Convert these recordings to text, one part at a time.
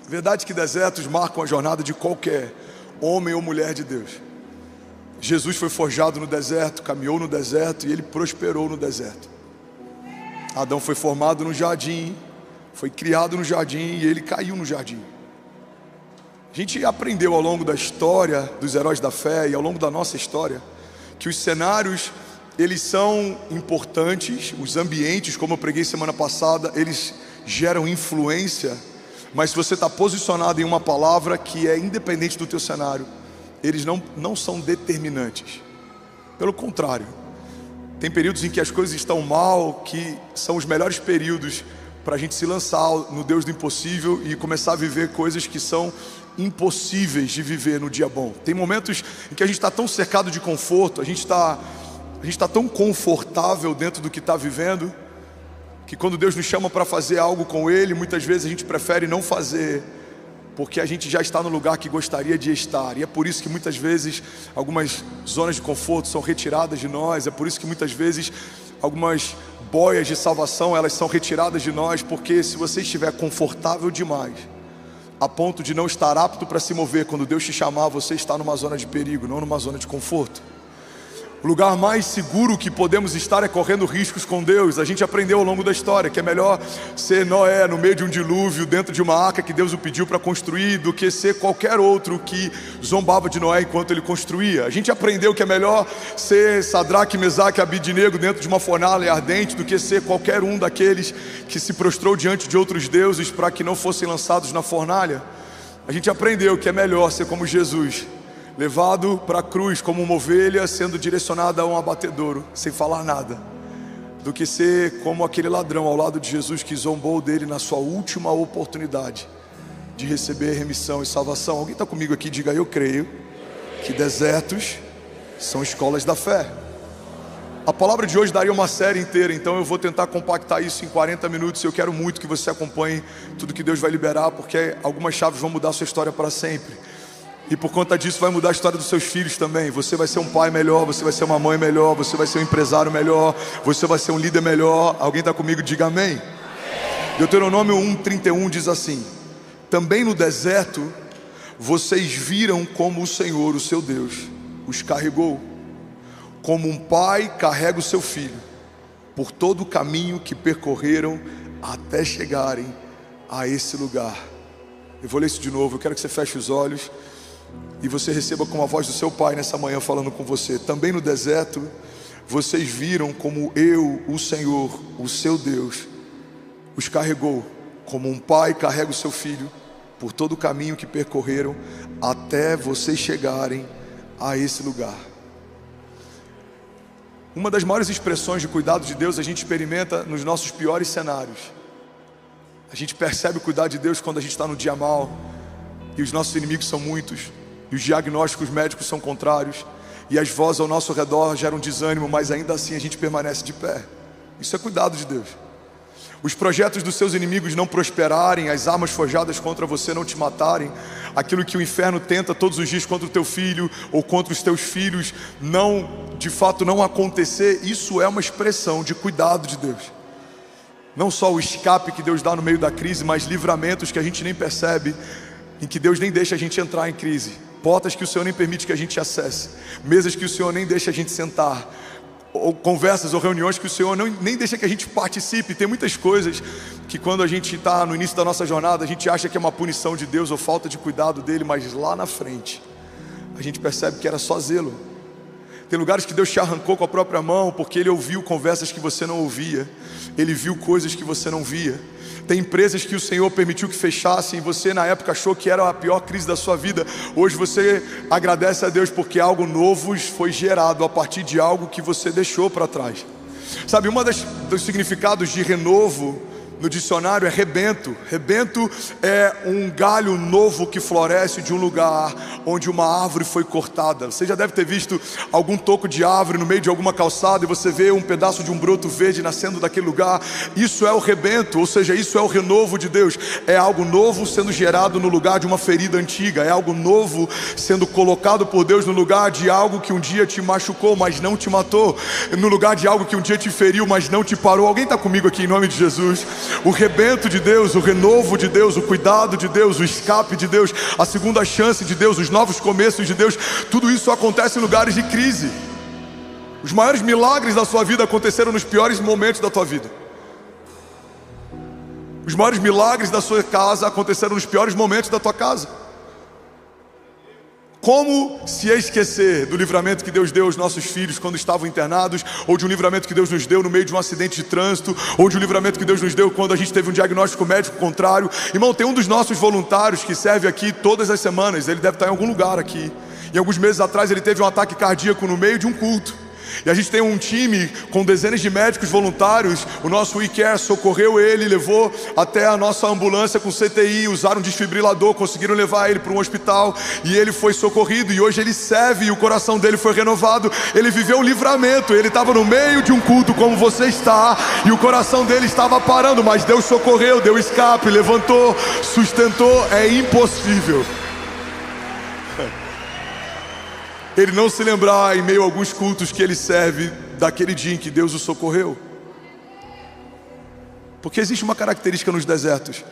Verdade que desertos marcam a jornada de qualquer homem ou mulher de Deus. Jesus foi forjado no deserto, caminhou no deserto e ele prosperou no deserto. Adão foi formado no jardim, foi criado no jardim e ele caiu no jardim. A gente aprendeu ao longo da história dos heróis da fé e ao longo da nossa história que os cenários, eles são importantes, os ambientes, como eu preguei semana passada, eles geram influência, mas se você está posicionado em uma palavra que é independente do teu cenário, eles não são determinantes. Pelo contrário, tem períodos em que as coisas estão mal, que são os melhores períodos para a gente se lançar no Deus do impossível e começar a viver coisas que são impossíveis de viver no dia bom. Tem momentos em que a gente está tão cercado de conforto, a gente está tão confortável dentro do que está vivendo, que quando Deus nos chama para fazer algo com Ele, muitas vezes a gente prefere não fazer, porque a gente já está no lugar que gostaria de estar. E é por isso que muitas vezes algumas zonas de conforto são retiradas de nós, é por isso que muitas vezes algumas boias de salvação, elas são retiradas de nós, porque se você estiver confortável demais, a ponto de não estar apto para se mover, quando Deus te chamar, você está numa zona de perigo, não numa zona de conforto. O lugar mais seguro que podemos estar é correndo riscos com Deus. A gente aprendeu ao longo da história que é melhor ser Noé no meio de um dilúvio, dentro de uma arca que Deus o pediu para construir, do que ser qualquer outro que zombava de Noé enquanto ele construía. A gente aprendeu que é melhor ser Sadraque, Mesaque e Abidnego dentro de uma fornalha ardente, do que ser qualquer um daqueles que se prostrou diante de outros deuses para que não fossem lançados na fornalha. A gente aprendeu que é melhor ser como Jesus, levado para a cruz como uma ovelha, sendo direcionada a um abatedouro, sem falar nada, do que ser como aquele ladrão ao lado de Jesus que zombou dele na sua última oportunidade de receber remissão e salvação. Alguém está comigo aqui? Diga: eu creio que desertos são escolas da fé. A palavra de hoje daria uma série inteira, então eu vou tentar compactar isso em 40 minutos. Eu quero muito que você acompanhe tudo que Deus vai liberar, porque algumas chaves vão mudar a sua história para sempre. E por conta disso vai mudar a história dos seus filhos também. Você vai ser um pai melhor, você vai ser uma mãe melhor, você vai ser um empresário melhor, você vai ser um líder melhor. Alguém está comigo? Diga amém. Amém. Deuteronômio 1:31 diz assim: também no deserto vocês viram como o Senhor, o seu Deus, os carregou, como um pai carrega o seu filho, por todo o caminho que percorreram até chegarem a esse lugar. Eu vou ler isso de novo. Eu quero que você feche os olhos e você receba com a voz do seu pai nessa manhã falando com você. Também no deserto vocês viram como eu, o Senhor, o seu Deus, os carregou, como um pai carrega o seu filho, por todo o caminho que percorreram até vocês chegarem a esse lugar. Uma das maiores expressões de cuidado de Deus a gente experimenta nos nossos piores cenários. A gente percebe o cuidado de Deus quando a gente está no dia mal e os nossos inimigos são muitos, e os diagnósticos médicos são contrários, e as vozes ao nosso redor geram desânimo, mas ainda assim a gente permanece de pé. Isso é cuidado de Deus. Os projetos dos seus inimigos não prosperarem, as armas forjadas contra você não te matarem, aquilo que o inferno tenta todos os dias contra o teu filho ou contra os teus filhos de fato não acontecer, isso é uma expressão de cuidado de Deus. Não só o escape que Deus dá no meio da crise, mas livramentos que a gente nem percebe, em que Deus nem deixa a gente entrar em crise, portas que o Senhor nem permite que a gente acesse, mesas que o Senhor nem deixa a gente sentar, ou conversas ou reuniões que o Senhor nem deixa que a gente participe. Tem muitas coisas que quando a gente está no início da nossa jornada, a gente acha que é uma punição de Deus ou falta de cuidado dele, mas lá na frente a gente percebe que era só zelo. Tem lugares que Deus te arrancou com a própria mão, porque Ele ouviu conversas que você não ouvia, Ele viu coisas que você não via. Tem empresas que o Senhor permitiu que fechassem, e você na época achou que era a pior crise da sua vida. Hoje você agradece a Deus porque algo novo foi gerado a partir de algo que você deixou para trás. Sabe, dos significados de renovo no dicionário é rebento. Rebento é um galho novo que floresce de um lugar onde uma árvore foi cortada. Você já deve ter visto algum toco de árvore no meio de alguma calçada e você vê um pedaço de um broto verde nascendo daquele lugar. Isso é o rebento, ou seja, isso é o renovo de Deus. É algo novo sendo gerado no lugar de uma ferida antiga. É algo novo sendo colocado por Deus no lugar de algo que um dia te machucou, mas não te matou. No lugar de algo que um dia te feriu, mas não te parou. Alguém está comigo aqui em nome de Jesus? o rebento de Deus, o renovo de Deus, o cuidado de Deus, o escape de Deus, a segunda chance de Deus, os novos começos de Deus, tudo isso acontece em lugares de crise. Os maiores milagres da sua vida aconteceram nos piores momentos da tua vida. Os maiores milagres da sua casa aconteceram nos piores momentos da tua casa. Como se esquecer do livramento que Deus deu aos nossos filhos quando estavam internados, ou de um livramento que Deus nos deu no meio de um acidente de trânsito, ou de um livramento que Deus nos deu quando a gente teve um diagnóstico médico contrário? Irmão, tem um dos nossos voluntários que serve aqui todas as semanas, ele deve estar em algum lugar aqui. E alguns meses atrás ele teve um ataque cardíaco no meio de um culto. E a gente tem um time com dezenas de médicos voluntários. O nosso WeCare socorreu ele, levou até a nossa ambulância com CTI, usaram um desfibrilador, conseguiram levar ele para um hospital, e ele foi socorrido, e hoje ele serve, e o coração dele foi renovado. Ele viveu um livramento, ele estava no meio de um culto como você está, e o coração dele estava parando, mas Deus socorreu, deu escape, levantou, sustentou. É impossível ele não se lembrar, em meio a alguns cultos que ele serve, daquele dia em que Deus o socorreu. Porque existe uma característica nos desertos: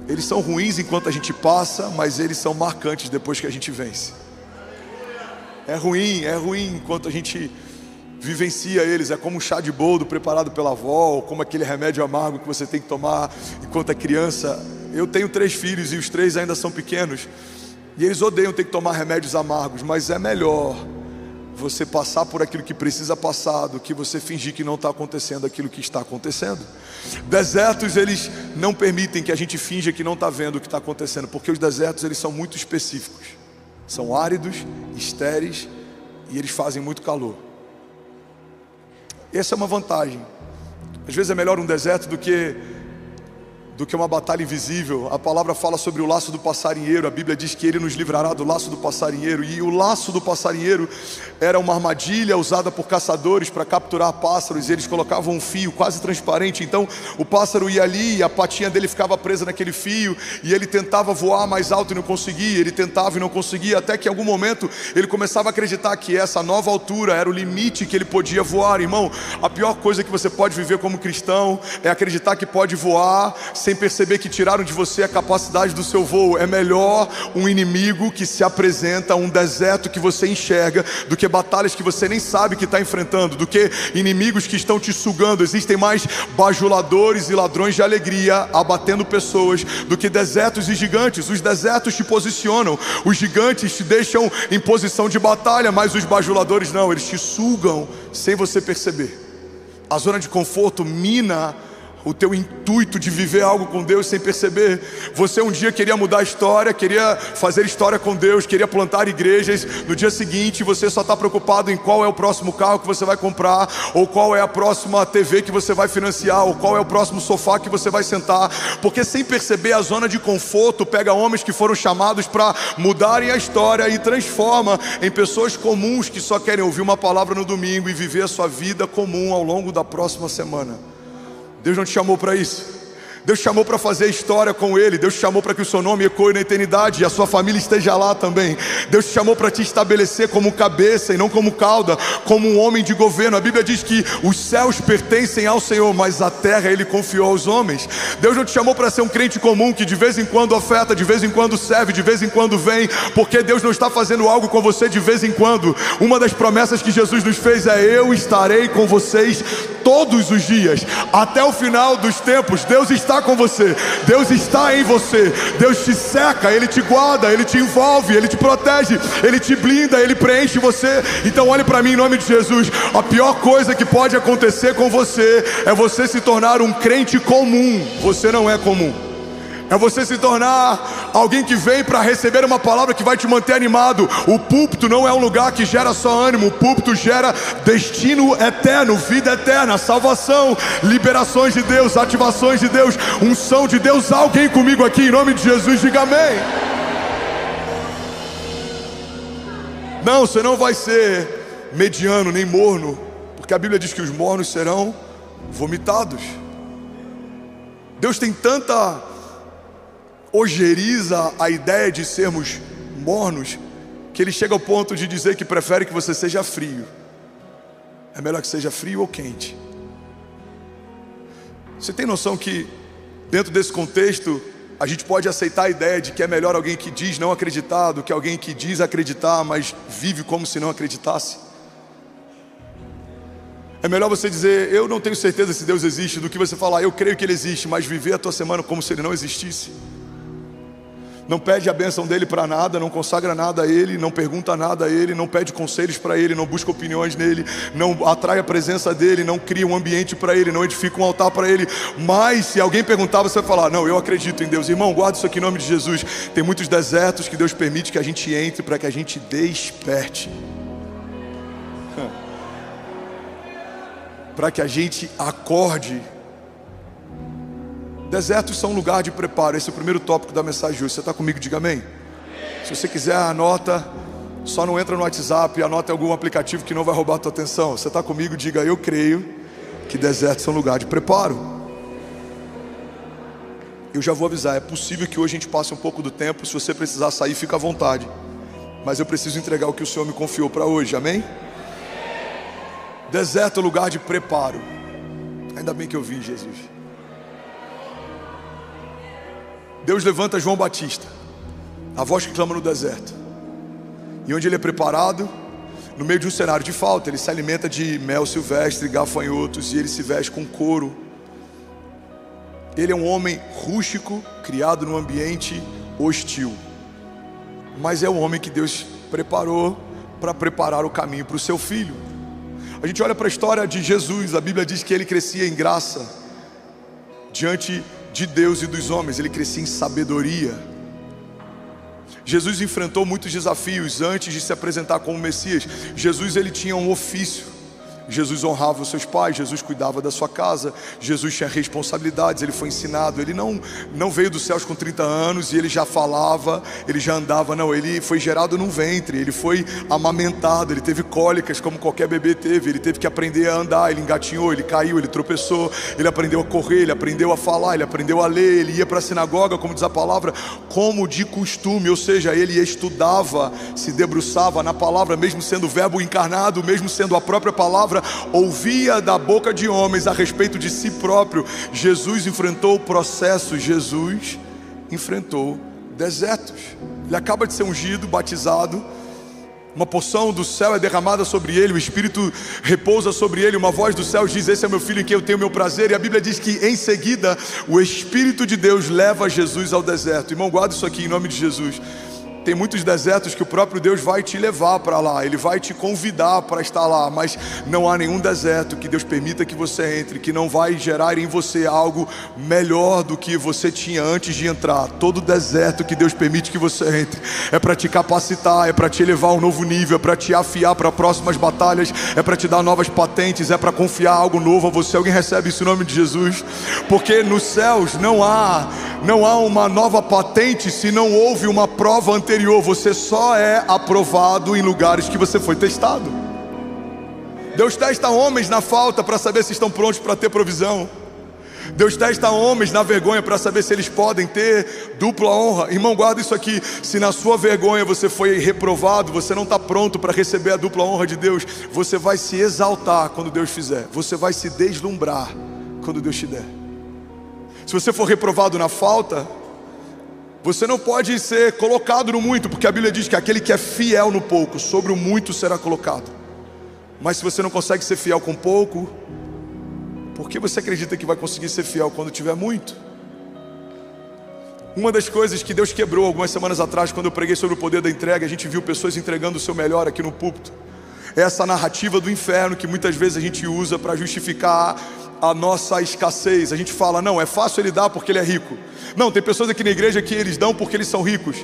eles são ruins enquanto a gente passa, mas eles são marcantes depois que a gente vence. É ruim enquanto a gente vivencia eles. É como um chá de boldo preparado pela avó, ou como aquele remédio amargo que você tem que tomar enquanto é criança. Eu tenho 3 filhos e os 3 ainda são pequenos, e eles odeiam ter que tomar remédios amargos, mas é melhor você passar por aquilo que precisa passar do que você fingir que não está acontecendo aquilo que está acontecendo. Desertos, eles não permitem que a gente finja que não está vendo o que está acontecendo, porque os desertos, eles são muito específicos. São áridos, estéreis, e eles fazem muito calor. Essa é uma vantagem. Às vezes é melhor um deserto do que uma batalha invisível. A palavra fala sobre o laço do passarinheiro. A Bíblia diz que Ele nos livrará do laço do passarinheiro. E o laço do passarinheiro era uma armadilha usada por caçadores para capturar pássaros. E eles colocavam um fio quase transparente. Então o pássaro ia ali e a patinha dele ficava presa naquele fio, e ele tentava voar mais alto e não conseguia. Ele tentava e não conseguia, até que em algum momento ele começava a acreditar que essa nova altura era o limite que ele podia voar. Irmão, a pior coisa que você pode viver como cristão é acreditar que pode voar sem perceber que tiraram de você a capacidade do seu voo. É melhor um inimigo que se apresenta, um deserto que você enxerga, do que batalhas que você nem sabe que está enfrentando, do que inimigos que estão te sugando. Existem mais bajuladores e ladrões de alegria abatendo pessoas do que desertos e gigantes. Os desertos te posicionam, os gigantes te deixam em posição de batalha, mas os bajuladores não, eles te sugam sem você perceber. A zona de conforto mina o teu intuito de viver algo com Deus sem perceber. Você um dia queria mudar a história, queria fazer história com Deus, queria plantar igrejas. No dia seguinte você só está preocupado em qual é o próximo carro que você vai comprar, ou qual é a próxima TV que você vai financiar, ou qual é o próximo sofá que você vai sentar. Porque sem perceber, a zona de conforto pega homens que foram chamados para mudarem a história e transforma em pessoas comuns que só querem ouvir uma palavra no domingo e viver a sua vida comum ao longo da próxima semana. Deus não te chamou para isso. Deus te chamou para fazer história com Ele. Deus te chamou para que o seu nome ecoe na eternidade e a sua família esteja lá também. Deus te chamou para te estabelecer como cabeça e não como cauda, como um homem de governo. A Bíblia diz que os céus pertencem ao Senhor, mas a terra Ele confiou aos homens. Deus não te chamou para ser um crente comum que de vez em quando oferta, de vez em quando serve, de vez em quando vem, porque Deus não está fazendo algo com você de vez em quando. Uma das promessas que Jesus nos fez é: eu estarei com vocês todos os dias, até o final dos tempos. Deus está com você, Deus está em você, Deus te cerca, Ele te guarda, Ele te envolve, Ele te protege, Ele te blinda, Ele preenche você. Então olhe para mim em nome de Jesus. A pior coisa que pode acontecer com você é você se tornar um crente comum. Você não é comum. É você se tornar alguém que vem para receber uma palavra que vai te manter animado. O púlpito não é um lugar que gera só ânimo. O púlpito gera destino eterno, vida eterna, salvação, liberações de Deus, ativações de Deus, unção de Deus. Alguém comigo aqui em nome de Jesus, diga amém. Não, você não vai ser mediano nem morno, porque a Bíblia diz que os mornos serão vomitados. Deus tem tanta ojeriza a ideia de sermos mornos, que Ele chega ao ponto de dizer que prefere que você seja frio. É melhor que seja frio ou quente. Você tem noção que Dentro desse contexto, a gente pode aceitar a ideia de que é melhor alguém que diz não acreditar do que alguém que diz acreditar, mas vive como se não acreditasse. É melhor você dizer, eu não tenho certeza se Deus existe, do que você falar, eu creio que Ele existe, mas viver a tua semana como se Ele não existisse. Não pede a bênção dEle para nada, não consagra nada a Ele, não pergunta nada a Ele, não pede conselhos para Ele, não busca opiniões nele, não atrai a presença dEle, não cria um ambiente para Ele, não edifica um altar para Ele. Mas se alguém perguntar, você vai falar, não, eu acredito em Deus. Irmão, guarda isso aqui em nome de Jesus. Tem muitos desertos que Deus permite que a gente entre para que a gente desperte, para que a gente acorde. Desertos são um lugar de preparo. Esse é o primeiro tópico da mensagem de hoje. Você está comigo? Diga amém. Se você quiser, anota. Só não entra no WhatsApp, anota em algum aplicativo que não vai roubar a tua atenção. Você está comigo? Diga, eu creio que desertos são um lugar de preparo. Eu já vou avisar, é possível que hoje a gente passe um pouco do tempo. Se você precisar sair, fica à vontade. Mas eu preciso entregar o que o Senhor me confiou para hoje, amém? Deserto é lugar de preparo. Ainda bem que eu vim, Jesus. Deus levanta João Batista, a voz que clama no deserto. E onde ele é preparado? No meio de um cenário de falta. Ele se alimenta de mel silvestre, gafanhotos, e ele se veste com couro. Ele é um homem rústico, criado num ambiente hostil. Mas é um homem que Deus preparou para preparar o caminho para o seu filho. A gente olha para a história de Jesus. A Bíblia diz que ele crescia em graça diante de Deus e dos homens. Ele crescia em sabedoria. Jesus enfrentou muitos desafios antes de se apresentar como Messias. Jesus, ele tinha um ofício. Jesus honrava os seus pais, Jesus cuidava da sua casa, Jesus tinha responsabilidades, ele foi ensinado. Ele não veio dos céus com 30 anos e ele já falava, ele já andava, não. Ele foi gerado num ventre, ele foi amamentado, ele teve cólicas como qualquer bebê teve. Ele teve que aprender a andar, ele engatinhou, ele caiu, ele tropeçou, ele aprendeu a correr, ele aprendeu a falar, ele aprendeu a ler. Ele ia para a sinagoga, como diz a palavra, como de costume, ou seja, ele estudava, se debruçava na palavra, mesmo sendo o verbo encarnado, mesmo sendo a própria palavra, ouvia da boca de homens a respeito de si próprio. Jesus enfrentou processos, Jesus enfrentou desertos. Ele acaba de ser ungido, batizado, uma porção do céu é derramada sobre ele, o Espírito repousa sobre ele, uma voz do céu diz, esse é meu filho em quem eu tenho meu prazer. E a Bíblia diz que em seguida o Espírito de Deus leva Jesus ao deserto. Irmão, guarda isso aqui em nome de Jesus. Tem muitos desertos que o próprio Deus vai te levar para lá, Ele vai te convidar para estar lá, mas não há nenhum deserto que Deus permita que você entre, que não vai gerar em você algo melhor do que você tinha antes de entrar. Todo deserto que Deus permite que você entre é para te capacitar, é para te elevar a um novo nível, é para te afiar para próximas batalhas, é para te dar novas patentes, é para confiar algo novo a você. Alguém recebe isso em nome de Jesus? Porque nos céus não há uma nova patente se não houve uma prova anterior. Você só é aprovado em lugares que você foi testado. Deus testa homens na falta para saber se estão prontos para ter provisão. Deus testa homens na vergonha para saber se eles podem ter dupla honra. Irmão, guarda isso aqui. Se na sua vergonha você foi reprovado, você não está pronto para receber a dupla honra de Deus. Você vai se exaltar quando Deus fizer. Você vai se deslumbrar quando Deus te der. Se você for reprovado na falta, você não pode ser colocado no muito, porque a Bíblia diz que aquele que é fiel no pouco, sobre o muito será colocado. Mas se você não consegue ser fiel com pouco, por que você acredita que vai conseguir ser fiel quando tiver muito? Uma das coisas que Deus quebrou algumas semanas atrás, quando eu preguei sobre o poder da entrega, a gente viu pessoas entregando o seu melhor aqui no púlpito. É essa narrativa do inferno que muitas vezes a gente usa para justificar a nossa escassez. A gente fala, não, é fácil ele dar porque ele é rico. Não, tem pessoas aqui na igreja que eles dão porque eles são ricos.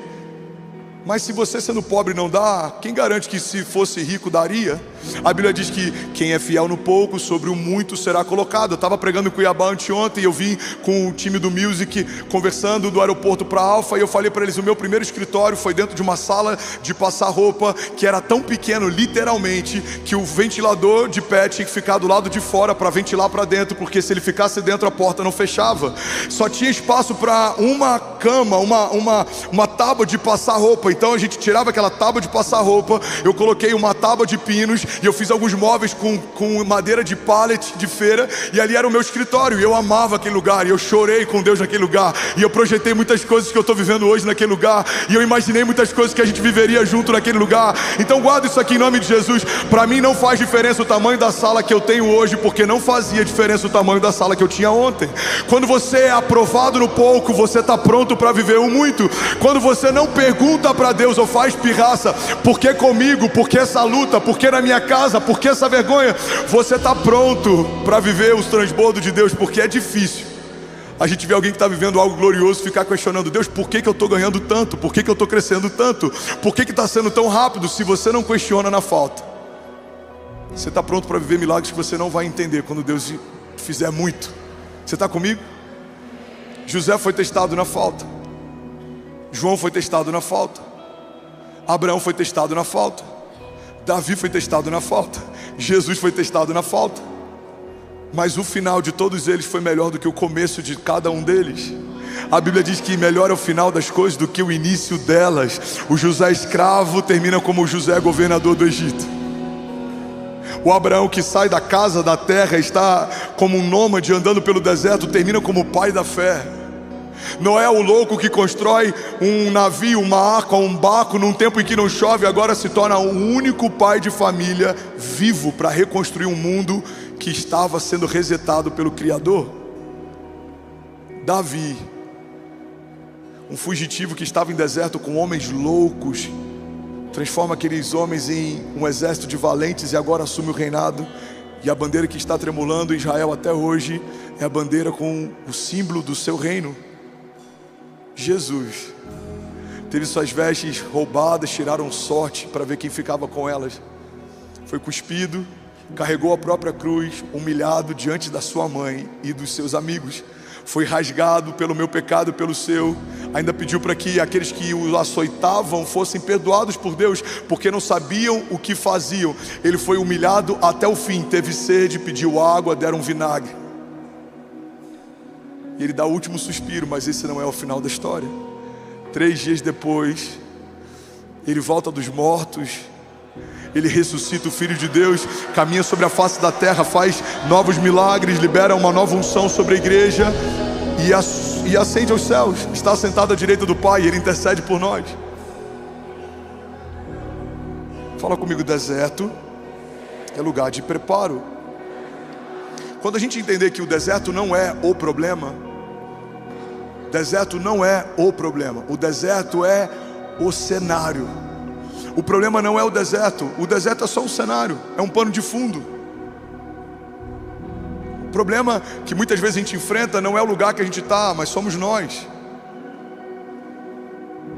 Mas se você sendo pobre não dá, quem garante que se fosse rico daria? A Bíblia diz que quem é fiel no pouco, sobre o muito será colocado. Eu estava pregando em Cuiabá anteontem e eu vim com o time do Music conversando do aeroporto para Alfa. E eu falei para eles, o meu primeiro escritório foi dentro de uma sala de passar roupa que era tão pequeno, literalmente, que o ventilador de pé tinha que ficar do lado de fora para ventilar para dentro, porque se ele ficasse dentro a porta não fechava. Só tinha espaço para uma cama, uma tábua de passar roupa. roupa. Então a gente tirava aquela tábua de passar roupa, eu coloquei uma tábua de pinos e eu fiz alguns móveis com madeira de pallet de feira, e ali era o meu escritório. E eu amava aquele lugar, e eu chorei com Deus naquele lugar, e eu projetei muitas coisas que eu estou vivendo hoje naquele lugar, e eu imaginei muitas coisas que a gente viveria junto naquele lugar. Então guarda isso aqui em nome de Jesus. Para mim não faz diferença o tamanho da sala que eu tenho hoje, porque não fazia diferença o tamanho da sala que eu tinha ontem. Quando você é aprovado no pouco, você está pronto para viver o muito. Quando você não pergunta para Deus ou faz pirraça, por que comigo, por que essa luta, por que na minha casa, por que essa vergonha, você está pronto para viver os transbordos de Deus, porque é difícil a gente vê alguém que está vivendo algo glorioso ficar questionando: Deus, por que eu estou ganhando tanto? Por que eu estou crescendo tanto? Por que está sendo tão rápido? Se você não questiona na falta, você está pronto para viver milagres que você não vai entender quando Deus fizer muito. Você está comigo? José foi testado na falta, João foi testado na falta, Abraão foi testado na falta, Davi foi testado na falta, Jesus foi testado na falta. Mas o final de todos eles foi melhor do que o começo de cada um deles. A Bíblia diz que melhor é o final das coisas do que o início delas. O José escravo termina como o José governador do Egito. O Abraão que sai da casa, da terra, está como um nômade andando pelo deserto, termina como o pai da fé. Noé, o louco que constrói um navio, uma arca, um barco num tempo em que não chove, agora se torna o único pai de família vivo para reconstruir um mundo que estava sendo resetado pelo Criador. Davi, um fugitivo que estava em deserto com homens loucos, transforma aqueles homens em um exército de valentes e agora assume o reinado. E a bandeira que está tremulando em Israel até hoje é a bandeira com o símbolo do seu reino. Jesus teve suas vestes roubadas, tiraram sorte para ver quem ficava com elas. Foi cuspido, carregou a própria cruz, humilhado diante da sua mãe e dos seus amigos. Foi rasgado pelo meu pecado e pelo seu. Ainda pediu para que aqueles que o açoitavam fossem perdoados por Deus, porque não sabiam o que faziam. Ele foi humilhado até o fim, teve sede, pediu água, deram vinagre. E ele dá o último suspiro, mas esse não é o final da história. 3 dias depois, ele volta dos mortos, ele ressuscita o Filho de Deus, caminha sobre a face da terra, faz novos milagres, libera uma nova unção sobre a igreja e ascende aos céus. Está sentado à direita do Pai e Ele intercede por nós. Fala comigo: deserto é lugar de preparo. Quando a gente entender que o deserto não é o problema, deserto não é o problema, o deserto é o cenário. O problema não é o deserto é só um cenário, é um pano de fundo. O problema que muitas vezes a gente enfrenta não é o lugar que a gente está, mas somos nós.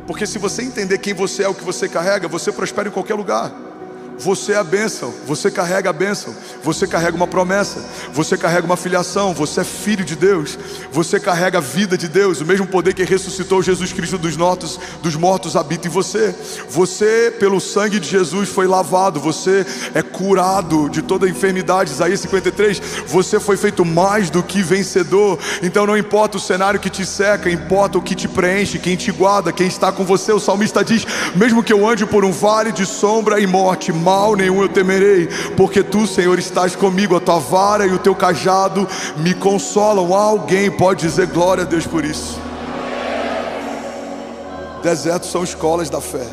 Porque se você entender quem você é, o que você carrega, você prospera em qualquer lugar. Você é a bênção, você carrega a bênção, você carrega uma promessa, você carrega uma filiação, você é filho de Deus, você carrega a vida de Deus, o mesmo poder que ressuscitou Jesus Cristo dos mortos habita em você. Você, pelo sangue de Jesus, foi lavado, você é curado de toda enfermidade. Isaías 53, você foi feito mais do que vencedor. Então não importa o cenário que te seca, importa o que te preenche, quem te guarda, quem está com você. O salmista diz: mesmo que eu ande por um vale de sombra e morte, mal nenhum eu temerei, porque tu, Senhor, estás comigo, a tua vara e o teu cajado me consolam. Alguém pode dizer glória a Deus por isso? Desertos são escolas da fé.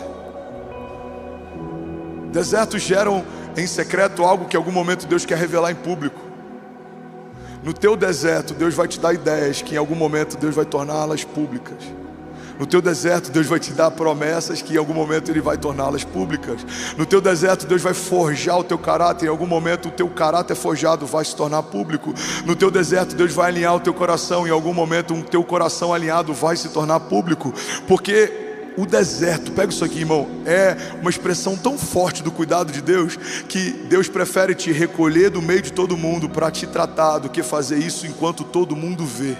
Desertos geram em secreto algo que em algum momento Deus quer revelar em público. No teu deserto, Deus vai te dar ideias que em algum momento Deus vai torná-las públicas. No teu deserto, Deus vai te dar promessas que em algum momento Ele vai torná-las públicas. No teu deserto, Deus vai forjar o teu caráter. Em algum momento o teu caráter forjado vai se tornar público. No teu deserto, Deus vai alinhar o teu coração. Em algum momento o teu coração alinhado vai se tornar público. Porque o deserto, pega isso aqui, irmão, é uma expressão tão forte do cuidado de Deus, que Deus prefere te recolher do meio de todo mundo para te tratar, do que fazer isso enquanto todo mundo vê.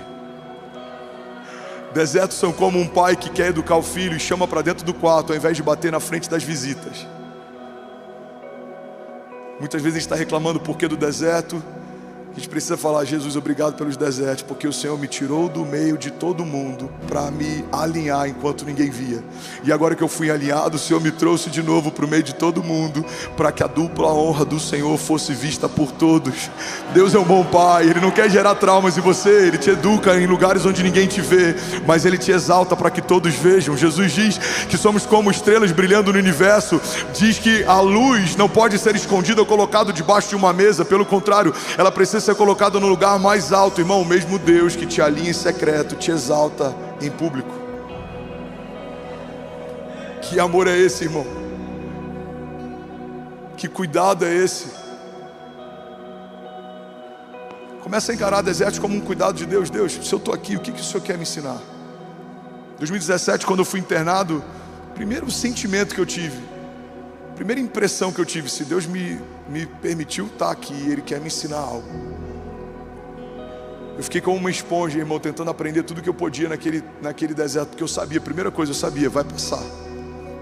Desertos são como um pai que quer educar o filho e chama para dentro do quarto ao invés de bater na frente das visitas. Muitas vezes a gente está reclamando do porquê do deserto, A gente precisa falar: Jesus, obrigado pelos desertos, porque o Senhor me tirou do meio de todo mundo para me alinhar enquanto ninguém via. E agora que eu fui alinhado, o Senhor me trouxe de novo para o meio de todo mundo, para que a dupla honra do Senhor fosse vista por todos. Deus é um bom Pai, Ele não quer gerar traumas em você, Ele te educa em lugares onde ninguém te vê, mas Ele te exalta para que todos vejam. Jesus diz que somos como estrelas brilhando no universo, diz que a luz não pode ser escondida ou colocada debaixo de uma mesa, pelo contrário, ela precisa ser colocado no lugar mais alto. Irmão, o mesmo Deus que te alinha em secreto te exalta em público. Que amor é esse, irmão? Que cuidado é esse? Começa a encarar desertos como um cuidado de Deus. Deus, se eu estou aqui, o que o Senhor quer me ensinar? 2017, quando eu fui internado, primeiro sentimento que eu tive, primeira impressão que eu tive: se Deus me permitiu estar aqui, Ele quer me ensinar algo. Eu fiquei como uma esponja, irmão, tentando aprender tudo que eu podia naquele deserto, porque eu sabia, a primeira coisa eu sabia: vai passar,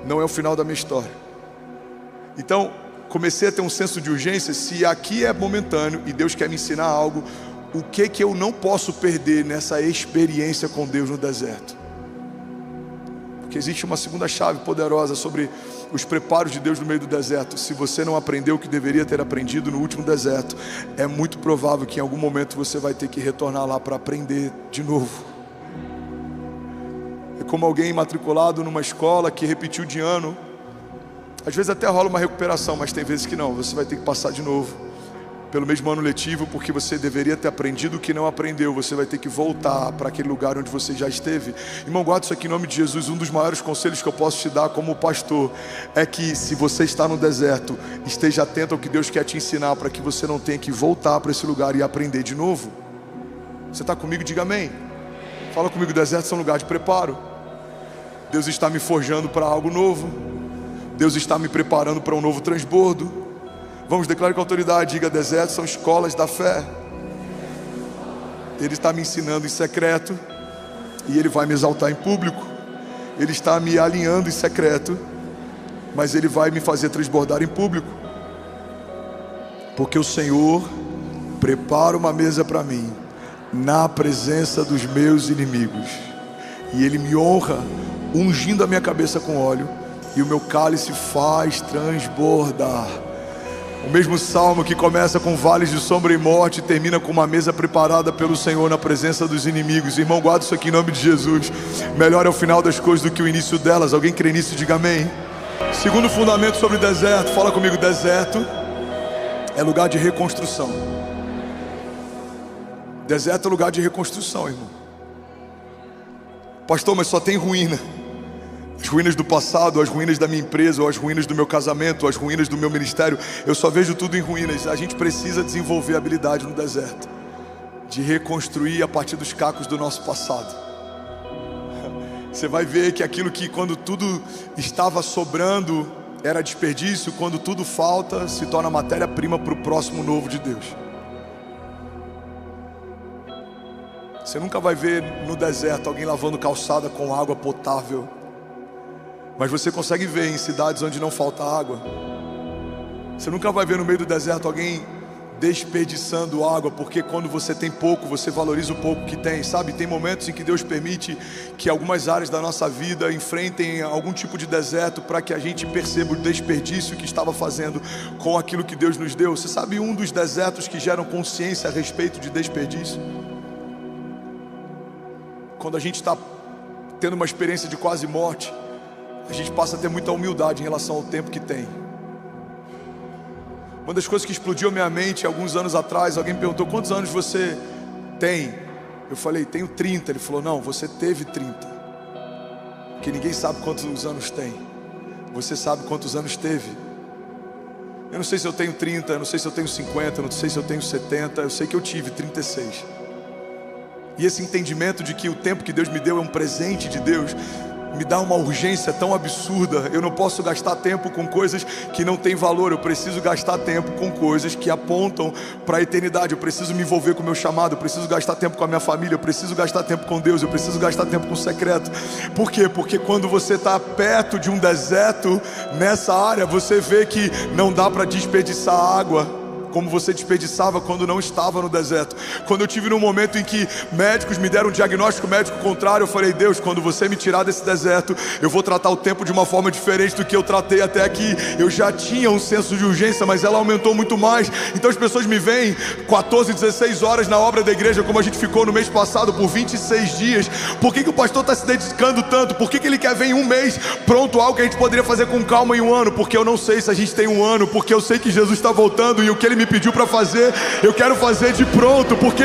não é o final da minha história. Então comecei a ter um senso de urgência. Se aqui é momentâneo e Deus quer me ensinar algo, o que eu não posso perder nessa experiência com Deus no deserto? Porque existe uma segunda chave poderosa sobre os preparos de Deus no meio do deserto. Se você não aprendeu o que deveria ter aprendido no último deserto, é muito provável que em algum momento você vai ter que retornar lá para aprender de novo. É como alguém matriculado numa escola que repetiu de ano. Às vezes até rola uma recuperação, mas tem vezes que não. Você vai ter que passar de novo pelo mesmo ano letivo, porque você deveria ter aprendido o que não aprendeu. Você vai ter que voltar para aquele lugar onde você já esteve. Irmão, guarda isso aqui em nome de Jesus. Um dos maiores conselhos que eu posso te dar como pastor é que, se você está no deserto, esteja atento ao que Deus quer te ensinar, para que você não tenha que voltar para esse lugar e aprender de novo. Você está comigo? Diga amém. Fala comigo: desertos são lugar de preparo. Deus está me forjando para algo novo. Deus está me preparando para um novo transbordo. Vamos, declarar com autoridade, diga: desertos são escolas da fé. Ele está me ensinando em secreto e Ele vai me exaltar em público. Ele está me alinhando em secreto, mas Ele vai me fazer transbordar em público. Porque o Senhor prepara uma mesa para mim na presença dos meus inimigos, e Ele me honra ungindo a minha cabeça com óleo, e o meu cálice faz transbordar. O mesmo salmo que começa com vales de sombra e morte, termina com uma mesa preparada pelo Senhor na presença dos inimigos. Irmão, guarda isso aqui em nome de Jesus. Melhor é o final das coisas do que o início delas. Alguém crê nisso? Diga amém. Segundo fundamento sobre deserto. Fala comigo: deserto é lugar de reconstrução. Deserto é lugar de reconstrução, irmão. Pastor, mas só tem ruína. As ruínas do passado, as ruínas da minha empresa, ou as ruínas do meu casamento, ou as ruínas do meu ministério. Eu só vejo tudo em ruínas. A gente precisa desenvolver a habilidade no deserto de reconstruir a partir dos cacos do nosso passado. Você vai ver que aquilo que, quando tudo estava sobrando, era desperdício, quando tudo falta, se torna matéria-prima para o próximo novo de Deus. Você nunca vai ver no deserto alguém lavando calçada com água potável, mas você consegue ver em cidades onde não falta água. Você nunca vai ver no meio do deserto alguém desperdiçando água, porque quando você tem pouco, você valoriza o pouco que tem, sabe? Tem momentos em que Deus permite que algumas áreas da nossa vida enfrentem algum tipo de deserto, para que a gente perceba o desperdício que estava fazendo com aquilo que Deus nos deu. Você sabe um dos desertos que geram consciência a respeito de desperdício? Quando a gente está tendo uma experiência de quase morte, a gente passa a ter muita humildade em relação ao tempo que tem. Uma das coisas que explodiu a minha mente alguns anos atrás, alguém me perguntou: quantos anos você tem? Eu falei: tenho 30. Ele falou: não, você teve 30. Porque ninguém sabe quantos anos tem. Você sabe quantos anos teve. Eu não sei se eu tenho 30, eu não sei se eu tenho 50, eu não sei se eu tenho 70, eu sei que eu tive 36. E esse entendimento de que o tempo que Deus me deu é um presente de Deus, me dá uma urgência tão absurda. Eu não posso gastar tempo com coisas que não têm valor. Eu preciso gastar tempo com coisas que apontam para a eternidade. Eu preciso me envolver com o meu chamado. Eu preciso gastar tempo com a minha família. Eu preciso gastar tempo com Deus. Eu preciso gastar tempo com o secreto. Por quê? Porque quando você está perto de um deserto nessa área, você vê que não dá para desperdiçar água como você desperdiçava quando não estava no deserto. Quando eu tive num momento em que médicos me deram um diagnóstico médico contrário, eu falei: Deus, quando você me tirar desse deserto, eu vou tratar o tempo de uma forma diferente do que eu tratei até aqui. Eu já tinha um senso de urgência, mas ela aumentou muito mais. Então as pessoas me veem 14, 16 horas na obra da igreja, como a gente ficou no mês passado por 26 dias. Por que o pastor está se dedicando tanto? Por que ele quer ver em um mês pronto algo que a gente poderia fazer com calma em um ano? Porque eu não sei se a gente tem um ano, porque eu sei que Jesus está voltando e o que ele me pediu para fazer, eu quero fazer de pronto, porque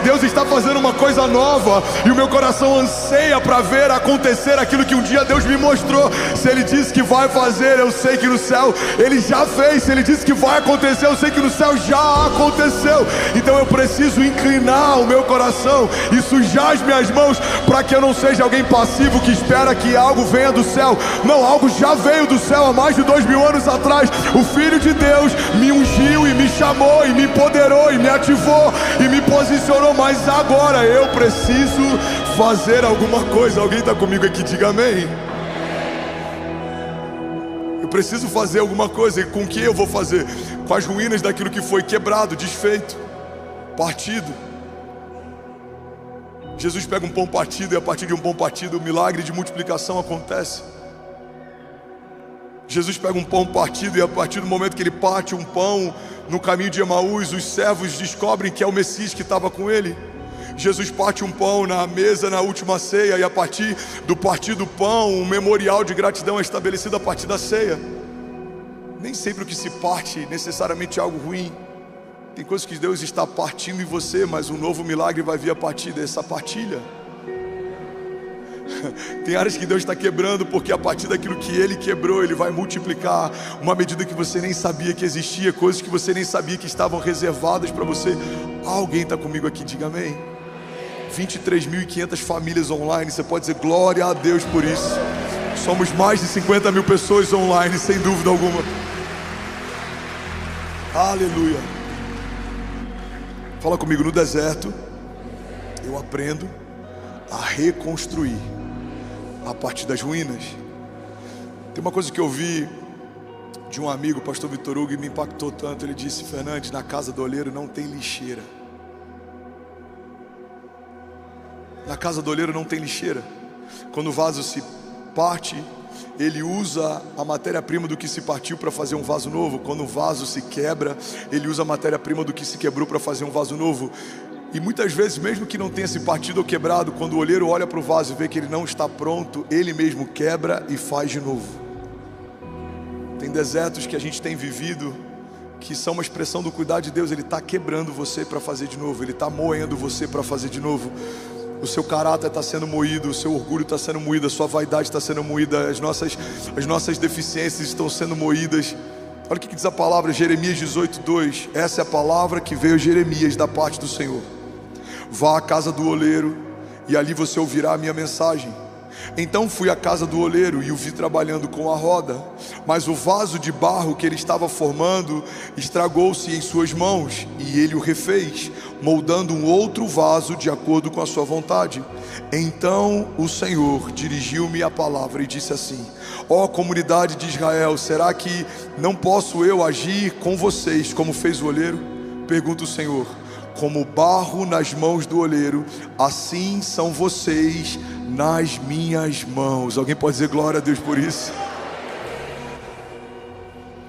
Deus está fazendo uma coisa nova e o meu coração anseia para ver acontecer aquilo que um dia Deus me mostrou. Se ele disse que vai fazer, eu sei que no céu ele já fez. Se ele disse que vai acontecer, eu sei que no céu já aconteceu. Então eu preciso inclinar o meu coração e sujar as minhas mãos, para que eu não seja alguém passivo que espera que algo venha do céu. Não, algo já veio do céu há mais de 2000 anos atrás. O Filho de Deus me ungiu e me chamou e me empoderou e me ativou e me posicionou. Mas agora eu preciso fazer alguma coisa. Alguém está comigo aqui? Diga amém. Eu preciso fazer alguma coisa. E com que eu vou fazer? Com as ruínas daquilo que foi quebrado, desfeito, partido. Jesus pega um pão partido e a partir de um pão partido o milagre de multiplicação acontece. Jesus pega um pão partido e a partir do momento que ele parte um pão no caminho de Emaús, os servos descobrem que é o Messias que estava com ele. Jesus parte um pão na mesa na última ceia e a partir do partir do pão, um memorial de gratidão é estabelecido a partir da ceia. Nem sempre o que se parte necessariamente é algo ruim. Tem coisas que Deus está partindo em você, mas um novo milagre vai vir a partir dessa partilha. Tem áreas que Deus está quebrando, porque a partir daquilo que Ele quebrou, Ele vai multiplicar uma medida que você nem sabia que existia, coisas que você nem sabia que estavam reservadas para você. Alguém está comigo aqui? Diga amém. 23.500 famílias online, você pode dizer glória a Deus por isso. Somos mais de 50 mil pessoas online, sem dúvida alguma. Aleluia. Fala comigo: no deserto eu aprendo a reconstruir a partir das ruínas. Tem uma coisa que eu vi de um amigo, o pastor Vitor Hugo, e me impactou tanto. Ele disse: Fernandes, na casa do oleiro não tem lixeira. Na casa do oleiro não tem lixeira. Quando o vaso se parte, ele usa a matéria-prima do que se partiu para fazer um vaso novo. Quando o vaso se quebra, ele usa a matéria-prima do que se quebrou para fazer um vaso novo. E muitas vezes, mesmo que não tenha se partido ou quebrado, quando o oleiro olha para o vaso e vê que ele não está pronto, ele mesmo quebra e faz de novo. Tem desertos que a gente tem vivido que são uma expressão do cuidado de Deus. Ele está quebrando você para fazer de novo, Ele está moendo você para fazer de novo. O seu caráter está sendo moído, o seu orgulho está sendo moído, a sua vaidade está sendo moída, as nossas deficiências estão sendo moídas. Olha o que diz a palavra, Jeremias 18:2. Essa é a palavra que veio a Jeremias da parte do Senhor: vá à casa do oleiro e ali você ouvirá a minha mensagem. Então fui à casa do oleiro e o vi trabalhando com a roda, mas o vaso de barro que ele estava formando estragou-se em suas mãos, e ele o refez, moldando um outro vaso de acordo com a sua vontade. Então o Senhor dirigiu-me a palavra e disse assim: ó comunidade de Israel, será que não posso eu agir com vocês como fez o oleiro? Pergunta o Senhor. Como barro nas mãos do oleiro, assim são vocês nas minhas mãos. Alguém pode dizer glória a Deus por isso?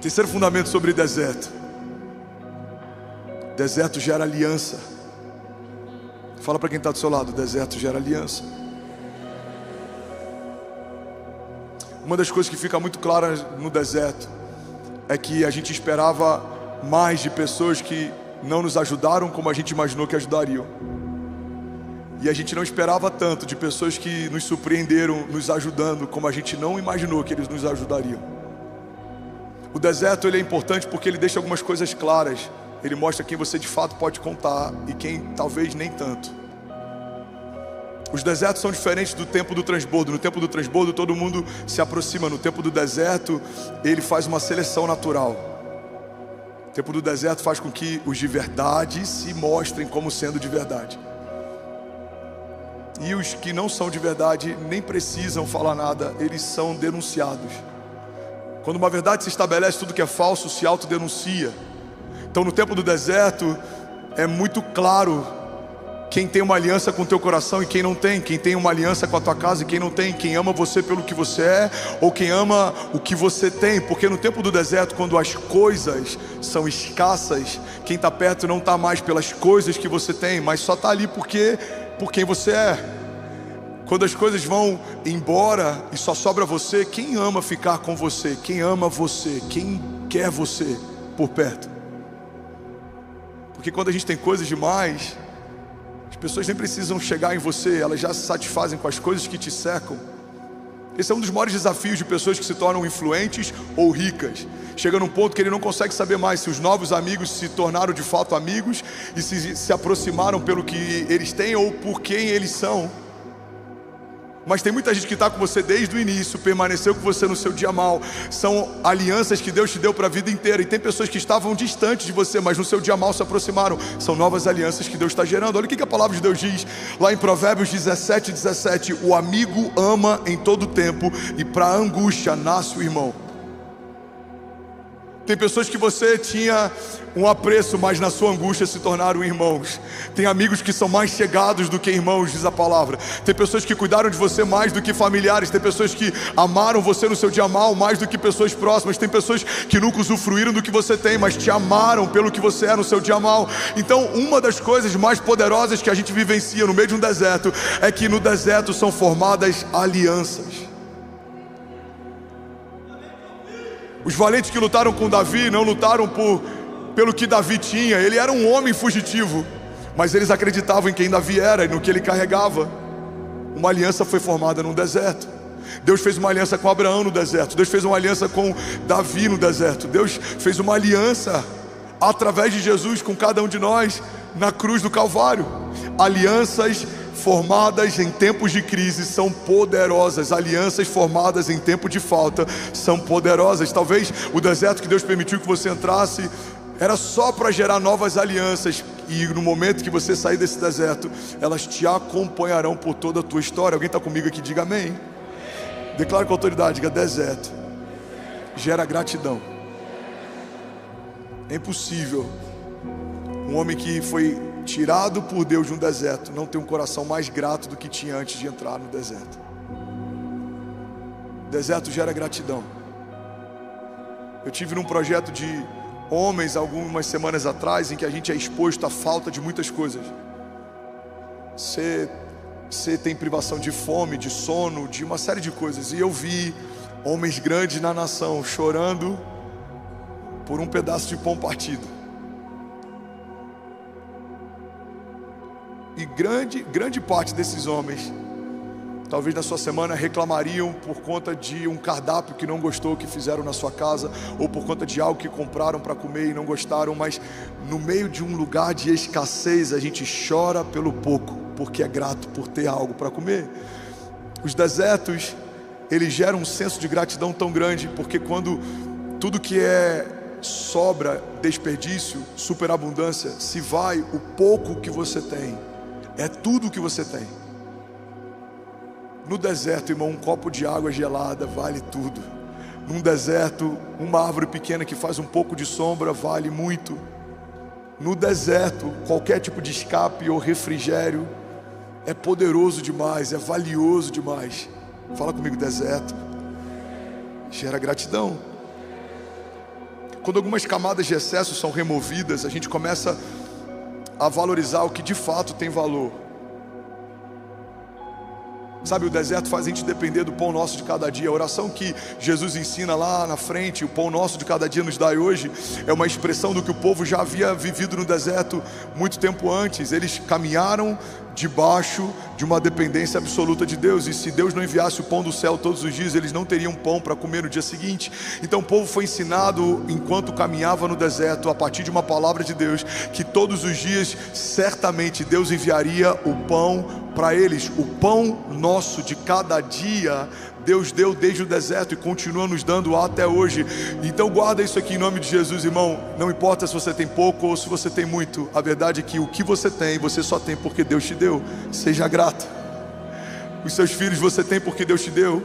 Terceiro fundamento sobre deserto. Deserto gera aliança. Fala para quem está do seu lado: deserto gera aliança. Uma das coisas que fica muito clara no deserto é que a gente esperava mais de pessoas que não nos ajudaram como a gente imaginou que ajudariam. E a gente não esperava tanto de pessoas que nos surpreenderam nos ajudando como a gente não imaginou que eles nos ajudariam. O deserto ele é importante porque ele deixa algumas coisas claras. Ele mostra quem você de fato pode contar e quem talvez nem tanto. Os desertos são diferentes do tempo do transbordo. No tempo do transbordo todo mundo se aproxima. No tempo do deserto ele faz uma seleção natural. O tempo do deserto faz com que os de verdade se mostrem como sendo de verdade. E os que não são de verdade nem precisam falar nada, eles são denunciados. Quando uma verdade se estabelece, tudo que é falso se autodenuncia. Então no tempo do deserto é muito claro quem tem uma aliança com o teu coração e quem não tem, quem tem uma aliança com a tua casa e quem não tem, quem ama você pelo que você é ou quem ama o que você tem. Porque no tempo do deserto, quando as coisas são escassas, quem está perto não está mais pelas coisas que você tem, mas só está ali por quem você é. Quando as coisas vão embora e só sobra você, quem ama ficar com você? Quem ama você? Quem quer você por perto? Porque quando a gente tem coisas demais, as pessoas nem precisam chegar em você, elas já se satisfazem com as coisas que te cercam. Esse é um dos maiores desafios de pessoas que se tornam influentes ou ricas. Chega num ponto que ele não consegue saber mais se os novos amigos se tornaram de fato amigos e se aproximaram pelo que eles têm ou por quem eles são. Mas tem muita gente que está com você desde o início, permaneceu com você no seu dia mal. São alianças que Deus te deu para a vida inteira. E tem pessoas que estavam distantes de você, mas no seu dia mal se aproximaram. São novas alianças que Deus está gerando. Olha o que a palavra de Deus diz lá em Provérbios 17:17. O amigo ama em todo tempo e para a angústia nasce o irmão. Tem pessoas que você tinha um apreço, mas na sua angústia se tornaram irmãos. Tem amigos que são mais chegados do que irmãos, diz a palavra. Tem pessoas que cuidaram de você mais do que familiares. Tem pessoas que amaram você no seu dia mal mais do que pessoas próximas. Tem pessoas que nunca usufruíram do que você tem, mas te amaram pelo que você é no seu dia mal. Então uma das coisas mais poderosas que a gente vivencia no meio de um deserto é que no deserto são formadas alianças. Os valentes que lutaram com Davi não lutaram pelo que Davi tinha. Ele era um homem fugitivo, mas eles acreditavam em quem Davi era e no que ele carregava. Uma aliança foi formada no deserto. Deus fez uma aliança com Abraão no deserto. Deus fez uma aliança com Davi no deserto. Deus fez uma aliança através de Jesus com cada um de nós na cruz do Calvário. Alianças formadas em tempos de crise são poderosas. Alianças formadas em tempo de falta são poderosas. Talvez o deserto que Deus permitiu que você entrasse era só para gerar novas alianças, e no momento que você sair desse deserto, elas te acompanharão por toda a tua história. Alguém está comigo aqui? Diga amém. Declara com autoridade, diga: deserto gera gratidão. É impossível um homem que foi tirado por Deus de um deserto não ter um coração mais grato do que tinha antes de entrar no deserto. Deserto gera gratidão. Eu tive num projeto de homens algumas semanas atrás, em que a gente é exposto à falta de muitas coisas. Você tem privação de fome, de sono, de uma série de coisas. E eu vi homens grandes na nação chorando por um pedaço de pão partido. E grande parte desses homens, talvez na sua semana, reclamariam por conta de um cardápio que não gostou, que fizeram na sua casa, ou por conta de algo que compraram para comer e não gostaram. Mas no meio de um lugar de escassez, a gente chora pelo pouco, porque é grato por ter algo para comer. Os desertos, eles geram um senso de gratidão tão grande, porque quando tudo que é sobra, desperdício, superabundância, se vai, o pouco que você tem é tudo o que você tem. No deserto, irmão, um copo de água gelada vale tudo. Num deserto, uma árvore pequena que faz um pouco de sombra vale muito. No deserto, qualquer tipo de escape ou refrigério é poderoso demais, é valioso demais. Fala comigo: deserto gera gratidão. Quando algumas camadas de excesso são removidas, a gente começa a valorizar o que de fato tem valor. Sabe, o deserto faz a gente depender do pão nosso de cada dia. A oração que Jesus ensina lá na frente, o pão nosso de cada dia nos dai hoje, é uma expressão do que o povo já havia vivido no deserto muito tempo antes. Eles caminharam debaixo de uma dependência absoluta de Deus, e se Deus não enviasse o pão do céu todos os dias, eles não teriam pão para comer no dia seguinte. Então o povo foi ensinado, enquanto caminhava no deserto, a partir de uma palavra de Deus, que todos os dias certamente Deus enviaria o pão para eles. O pão nosso de cada dia Deus deu desde o deserto e continua nos dando até hoje. Então guarda isso aqui em nome de Jesus, irmão. Não importa se você tem pouco ou se você tem muito, a verdade é que o que você tem, você só tem porque Deus te deu. Seja grato. Os seus filhos você tem porque Deus te deu.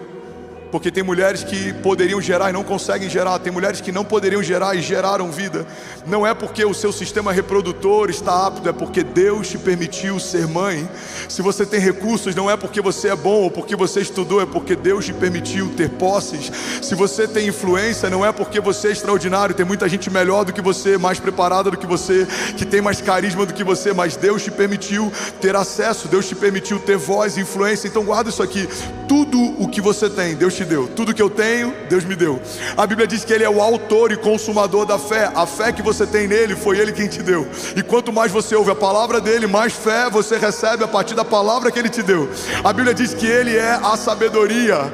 Porque tem mulheres que poderiam gerar e não conseguem gerar. Tem mulheres que não poderiam gerar e geraram vida. Não é porque o seu sistema reprodutor está apto, é porque Deus te permitiu ser mãe. Se você tem recursos, não é porque você é bom ou porque você estudou, é porque Deus te permitiu ter posses. Se você tem influência, não é porque você é extraordinário. Tem muita gente melhor do que você, mais preparada do que você, que tem mais carisma do que você, mas Deus te permitiu ter acesso, Deus te permitiu ter voz e influência. Então guarda isso aqui: tudo o que você tem, Deus te deu. Tudo que eu tenho, Deus me deu. A Bíblia diz que Ele é o autor e consumador da fé. A fé que você tem nele, foi Ele quem te deu. E quanto mais você ouve a palavra dele, mais fé você recebe a partir da palavra que Ele te deu. A Bíblia diz que Ele é a sabedoria.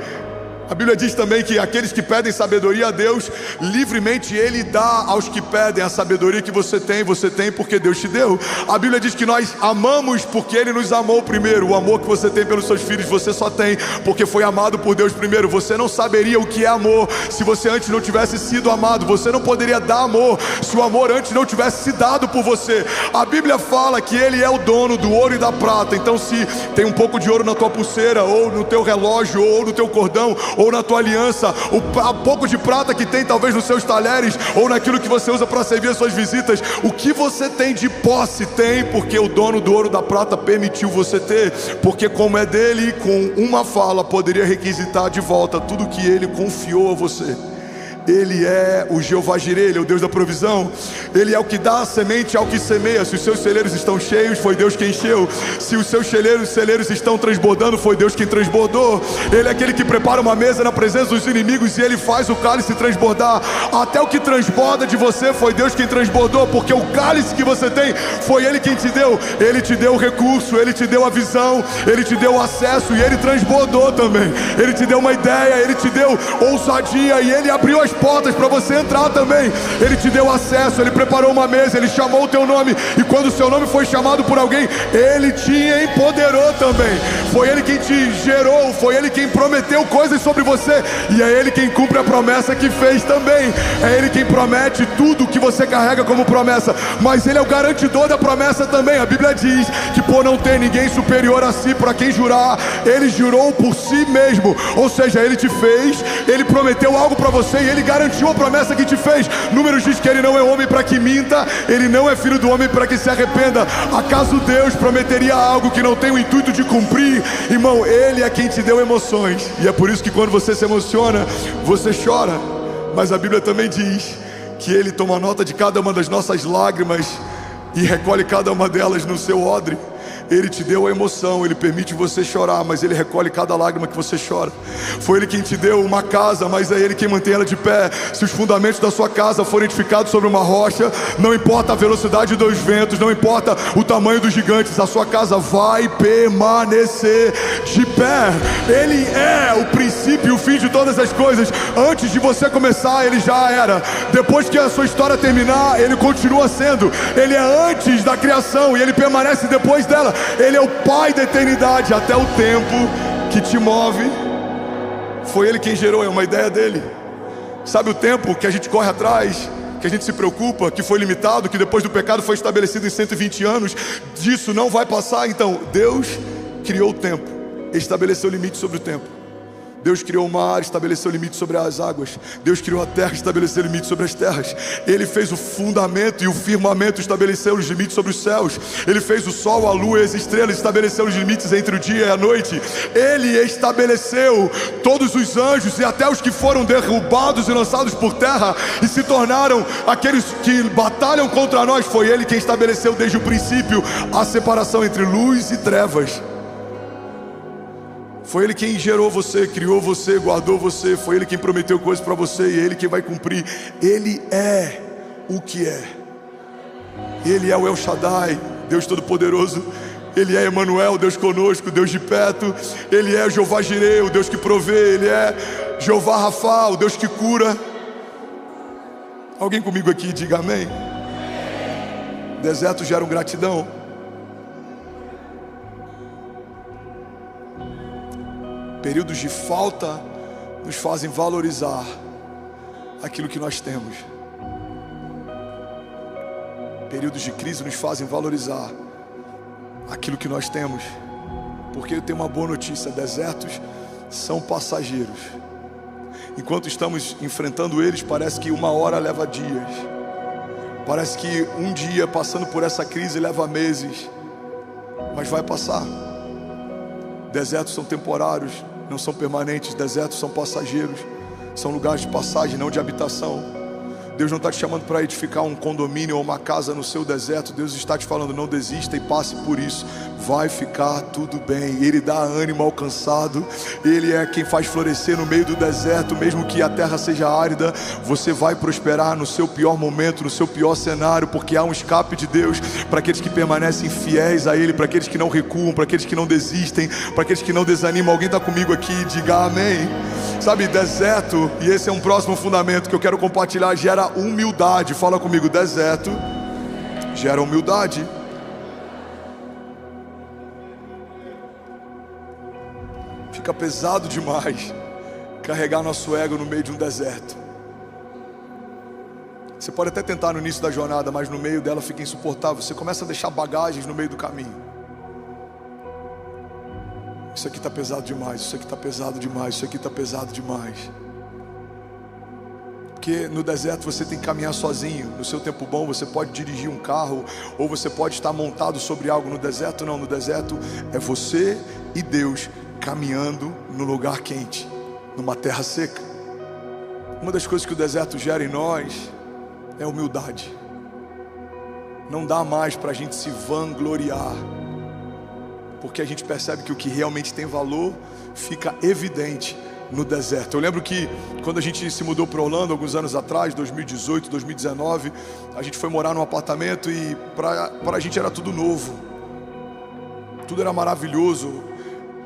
A Bíblia diz também que aqueles que pedem sabedoria a Deus, livremente Ele dá aos que pedem. A sabedoria que você tem porque Deus te deu. A Bíblia diz que nós amamos porque Ele nos amou primeiro. O amor que você tem pelos seus filhos, você só tem porque foi amado por Deus primeiro. Você não saberia o que é amor se você antes não tivesse sido amado. Você não poderia dar amor se o amor antes não tivesse se dado por você. A Bíblia fala que Ele é o dono do ouro e da prata. Então se tem um pouco de ouro na tua pulseira, ou no teu relógio, ou no teu cordão, ou na tua aliança, o pouco de prata que tem talvez nos seus talheres, ou naquilo que você usa para servir as suas visitas, o que você tem de posse, tem porque o dono do ouro e da prata permitiu você ter, porque como é dele, com uma fala poderia requisitar de volta tudo que ele confiou a você. Ele é o Jeová Jireh, Ele é o Deus da provisão. Ele é o que dá a semente ao que semeia. Se os seus celeiros estão cheios, foi Deus quem encheu. Se os seus celeiros estão transbordando, foi Deus quem transbordou. Ele é aquele que prepara uma mesa na presença dos inimigos e Ele faz o cálice transbordar. Até o que transborda de você, foi Deus quem transbordou, porque o cálice que você tem, foi Ele quem te deu. Ele te deu o recurso, Ele te deu a visão, Ele te deu o acesso, e Ele transbordou também. Ele te deu uma ideia, Ele te deu ousadia, e Ele abriu as portas para você entrar também. Ele te deu acesso, Ele preparou uma mesa, Ele chamou o teu nome, e quando o seu nome foi chamado por alguém, Ele te empoderou também. Foi Ele quem te gerou, foi Ele quem prometeu coisas sobre você, e é Ele quem cumpre a promessa que fez também. É Ele quem promete tudo que você carrega como promessa, mas Ele é o garantidor da promessa também. A Bíblia diz que por não ter ninguém superior a si, para quem jurar, Ele jurou por si mesmo. Ou seja, Ele te fez, Ele prometeu algo para você, e Ele garantiu a promessa que te fez. Números diz que Ele não é homem para que minta, Ele não é filho do homem para que se arrependa. Acaso Deus prometeria algo que não tem o intuito de cumprir? Irmão, Ele é quem te deu emoções, e é por isso que quando você se emociona, você chora. Mas a Bíblia também diz que Ele toma nota de cada uma das nossas lágrimas e recolhe cada uma delas no seu odre. Ele te deu a emoção, Ele permite você chorar, mas Ele recolhe cada lágrima que você chora. Foi Ele quem te deu uma casa, mas é Ele quem mantém ela de pé. Se os fundamentos da sua casa forem edificados sobre uma rocha, não importa a velocidade dos ventos, não importa o tamanho dos gigantes, a sua casa vai permanecer de pé. Ele é o princípio e o fim de todas as coisas. Antes de você começar, Ele já era. Depois que a sua história terminar, Ele continua sendo. Ele é antes da criação e Ele permanece depois dela. Ele é o Pai da eternidade. Até o tempo que te move, foi Ele quem gerou, é uma ideia dEle. Sabe o tempo que a gente corre atrás, que a gente se preocupa, que foi limitado, que depois do pecado foi estabelecido em 120 anos, disso não vai passar. Então, Deus criou o tempo, estabeleceu limite sobre o tempo. Deus criou o mar, estabeleceu limite sobre as águas. Deus criou a terra, estabeleceu limite sobre as terras. Ele fez o fundamento e o firmamento, estabeleceu os limites sobre os céus. Ele fez o sol, a lua e as estrelas, estabeleceu os limites entre o dia e a noite. Ele estabeleceu todos os anjos e até os que foram derrubados e lançados por terra e se tornaram aqueles que batalham contra nós. Foi Ele quem estabeleceu desde o princípio a separação entre luz e trevas. Foi Ele quem gerou você, criou você, guardou você. Foi Ele quem prometeu coisas para você e é Ele quem vai cumprir. Ele é o que é. Ele é o El Shaddai, Deus Todo-Poderoso. Ele é Emanuel, Deus conosco, Deus de perto. Ele é Jeová Jireh, o Deus que provê. Ele é Jeová Rafa, o Deus que cura. Alguém comigo aqui diga amém. Deserto gera gratidão. Períodos de falta nos fazem valorizar aquilo que nós temos. Períodos de crise nos fazem valorizar aquilo que nós temos. Porque eu tenho uma boa notícia: desertos são passageiros. enquanto estamos enfrentando eles, parece que uma hora leva dias. Parece que um dia passando por essa crise leva meses. Mas vai passar. Desertos são temporários, não são permanentes. Desertos são passageiros, são lugares de passagem, não de habitação. Deus não está te chamando para edificar um condomínio ou uma casa no seu deserto. Deus está te falando, não desista e passe por isso. Vai ficar tudo bem. Ele dá ânimo ao cansado. Ele é quem faz florescer no meio do deserto. Mesmo que a terra seja árida, você vai prosperar no seu pior momento, no seu pior cenário, porque há um escape de Deus para aqueles que permanecem fiéis a Ele, para aqueles que não recuam, para aqueles que não desistem, para aqueles que não desanimam. Alguém está comigo aqui? Diga amém. Sabe, deserto, e esse é um próximo fundamento que eu quero compartilhar, gera humildade. Fala comigo, deserto gera humildade. Fica pesado demais carregar nosso ego no meio de um deserto. Você pode até tentar no início da jornada, mas no meio dela fica insuportável. Você começa a deixar bagagens no meio do caminho. Isso aqui está pesado demais, isso aqui está pesado demais, isso aqui está pesado demais. Porque no deserto você tem que caminhar sozinho. No seu tempo bom você pode dirigir um carro, ou você pode estar montado sobre algo. No deserto não, no deserto é você e Deus caminhando no lugar quente, numa terra seca. Uma das coisas que o deserto gera em nós é humildade. Não dá mais para a gente se vangloriar, porque a gente percebe que o que realmente tem valor fica evidente no deserto. Eu lembro que quando a gente se mudou para Orlando alguns anos atrás, 2018, 2019, a gente foi morar num apartamento e para a gente era tudo novo, tudo era maravilhoso.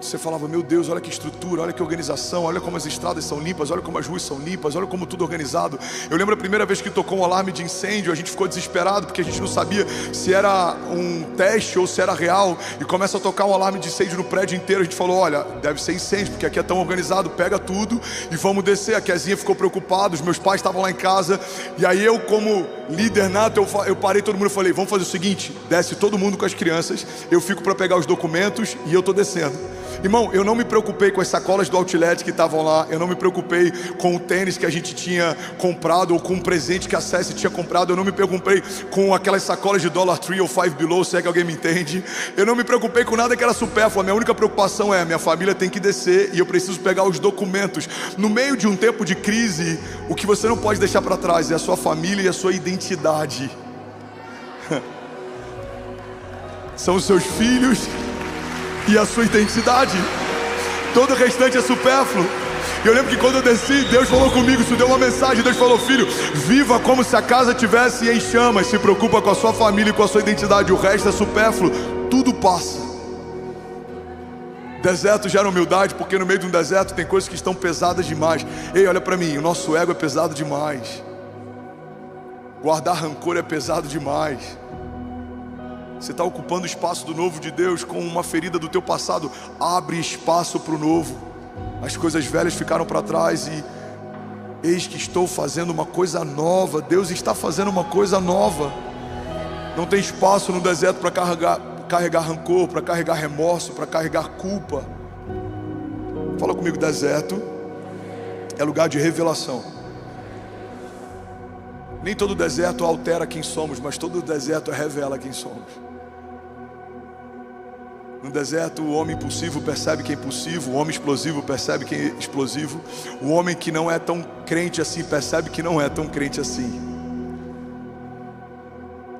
Você falava, meu Deus, olha que estrutura, olha que organização, olha como as estradas são limpas, olha como as ruas são limpas, olha como tudo organizado. Eu lembro a primeira vez que tocou um alarme de incêndio, a gente ficou desesperado, porque a gente não sabia se era um teste ou se era real. E começa a tocar um alarme de incêndio no prédio inteiro. A gente falou, olha, deve ser incêndio, porque aqui é tão organizado, pega tudo e vamos descer. A Kezinha ficou preocupada, os meus pais estavam lá em casa. E aí eu, como líder nato, eu parei todo mundo e falei, vamos fazer o seguinte, desce todo mundo com as crianças, eu fico para pegar os documentos e eu tô descendo. Irmão, eu não me preocupei com as sacolas do outlet que estavam lá. Eu não me preocupei com o tênis que a gente tinha comprado, ou com um presente que a Cessi tinha comprado. Eu não me preocupei com aquelas sacolas de Dollar Tree ou Five Below, se é que alguém me entende. Eu não me preocupei com nada que era supérfluo. A minha única preocupação é, minha família tem que descer e eu preciso pegar os documentos. No meio de um tempo de crise, o que você não pode deixar para trás é a sua família e a sua identidade. São os seus filhos e a sua identidade. Todo o restante é supérfluo. Eu lembro que quando eu desci, Deus falou comigo, isso deu uma mensagem. Deus falou, filho, viva como se a casa estivesse em chamas. Se preocupa com a sua família e com a sua identidade. O resto é supérfluo, tudo passa. Deserto gera humildade, porque no meio de um deserto tem coisas que estão pesadas demais. Ei, olha para mim, o nosso ego é pesado demais. Guardar rancor é pesado demais. Você está ocupando o espaço do novo de Deus com uma ferida do teu passado. Abre espaço para o novo. As coisas velhas ficaram para trás e eis que estou fazendo uma coisa nova. Deus está fazendo uma coisa nova. Não tem espaço no deserto para carregar rancor, para carregar remorso, para carregar culpa. Fala comigo, deserto é lugar de revelação. Nem todo deserto altera quem somos, mas todo deserto revela quem somos. No deserto, o homem impulsivo percebe que é impulsivo, o homem explosivo percebe que é explosivo, o homem que não é tão crente assim percebe que não é tão crente assim.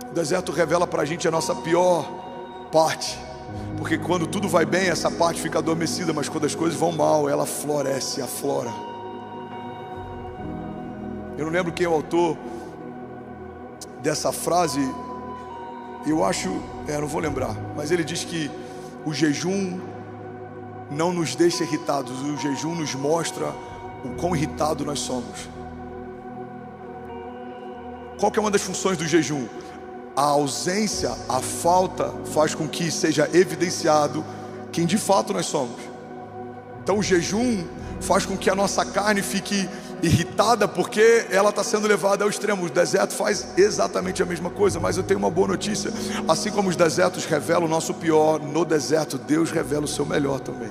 O deserto revela pra gente a nossa pior parte, porque quando tudo vai bem, essa parte fica adormecida, mas quando as coisas vão mal, ela floresce, aflora. Eu não lembro quem é o autor dessa frase, eu acho, não vou lembrar, mas ele diz que o jejum não nos deixa irritados, o jejum nos mostra o quão irritado nós somos. Qual que é uma das funções do jejum? A ausência, a falta faz com que seja evidenciado quem de fato nós somos. Então o jejum faz com que a nossa carne fique irritada, porque ela está sendo levada ao extremo. O deserto faz exatamente a mesma coisa, mas eu tenho uma boa notícia. Assim como os desertos revelam o nosso pior, no deserto Deus revela o seu melhor também.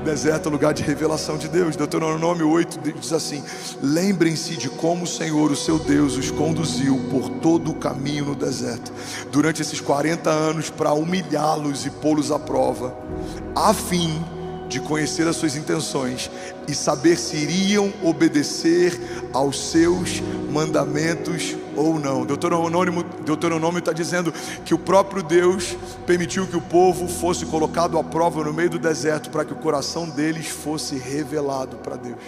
Deserto é lugar de revelação de Deus. Deuteronômio 8 diz assim: lembrem-se de como o Senhor, o seu Deus, os conduziu por todo o caminho no deserto durante esses 40 anos, para humilhá-los e pô-los à prova, a fim de conhecer as suas intenções e saber se iriam obedecer aos seus mandamentos ou não. Deuteronômio está dizendo que o próprio Deus permitiu que o povo fosse colocado à prova no meio do deserto, para que o coração deles fosse revelado para Deus.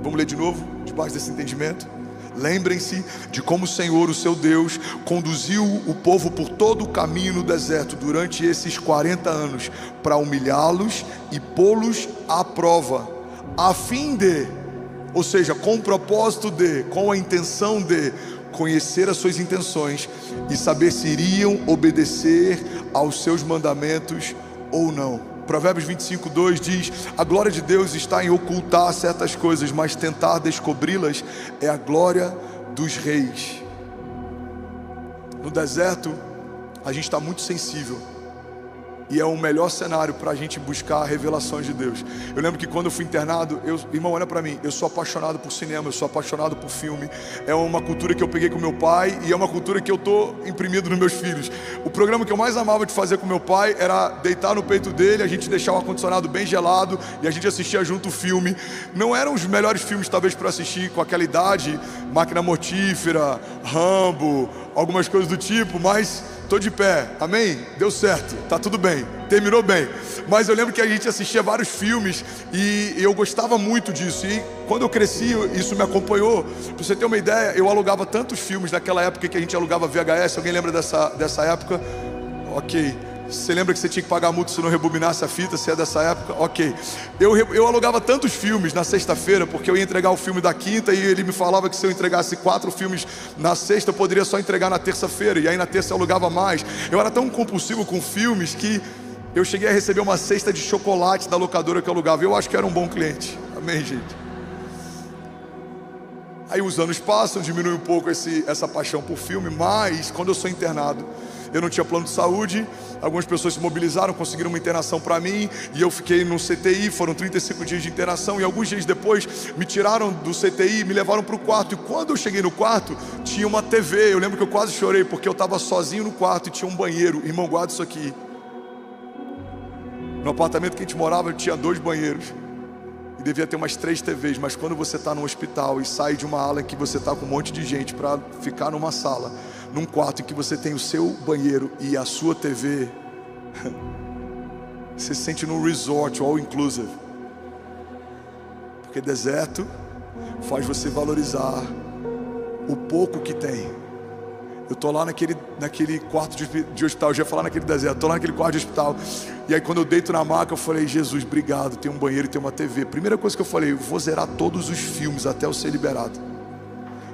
Vamos ler de novo, debaixo desse entendimento? Lembrem-se de como o Senhor, o seu Deus, conduziu o povo por todo o caminho no deserto durante esses 40 anos, para humilhá-los e pô-los à prova, a fim de, ou seja, com o propósito de, com a intenção de conhecer as suas intenções e saber se iriam obedecer aos seus mandamentos ou não. Provérbios 25:2 diz: a glória de Deus está em ocultar certas coisas, mas tentar descobri-las é a glória dos reis. No deserto, a gente está muito sensível, e é o melhor cenário para a gente buscar revelações de Deus. Eu lembro que quando eu fui internado, irmão, olha para mim, eu sou apaixonado por cinema, eu sou apaixonado por filme. É uma cultura que eu peguei com meu pai, e é uma cultura que eu estou imprimindo nos meus filhos. O programa que eu mais amava de fazer com meu pai era deitar no peito dele, a gente deixar o ar-condicionado bem gelado e a gente assistia junto o filme. Não eram os melhores filmes talvez para assistir com aquela idade, Máquina Mortífera, Rambo, algumas coisas do tipo, mas estou de pé, amém? Deu certo, tá tudo bem, terminou bem. Mas eu lembro que a gente assistia vários filmes e eu gostava muito disso. E quando eu cresci, isso me acompanhou. Para você ter uma ideia, eu alugava tantos filmes naquela época que a gente alugava VHS. Alguém lembra dessa época? Ok. Você lembra que você tinha que pagar multa se não rebobinasse a fita? Se é dessa época? Ok. Eu alugava tantos filmes na sexta-feira, porque eu ia entregar o filme da quinta, e ele me falava que se eu entregasse 4 filmes na sexta, eu poderia só entregar na terça-feira, e aí na terça eu alugava mais. Eu era tão compulsivo com filmes que eu cheguei a receber uma cesta de chocolate da locadora que eu alugava. Eu acho que era um bom cliente. Amém, gente? Aí os anos passam, diminui um pouco essa paixão por filme, mas quando eu sou internado, eu não tinha plano de saúde. Algumas pessoas se mobilizaram, conseguiram uma internação para mim, e eu fiquei no CTI, foram 35 dias de internação, e alguns dias depois me tiraram do CTI e me levaram para o quarto. E quando eu cheguei no quarto, tinha uma TV. Eu lembro que eu quase chorei, porque eu estava sozinho no quarto e tinha um banheiro. Irmão, guarda isso aqui. No apartamento que a gente morava, tinha 2 banheiros, e devia ter umas 3 TVs. Mas quando você está no hospital e sai de uma ala em que você está com um monte de gente para ficar numa sala, num quarto em que você tem o seu banheiro e a sua TV, você se sente num resort all inclusive. Porque deserto faz você valorizar o pouco que tem. Eu estou lá naquele quarto de hospital. Eu já ia falar naquele deserto. Estou lá naquele quarto de hospital. E aí quando eu deito na maca, eu falei: Jesus, obrigado, tem um banheiro e tem uma TV. Primeira coisa que eu falei: eu vou zerar todos os filmes até eu ser liberado.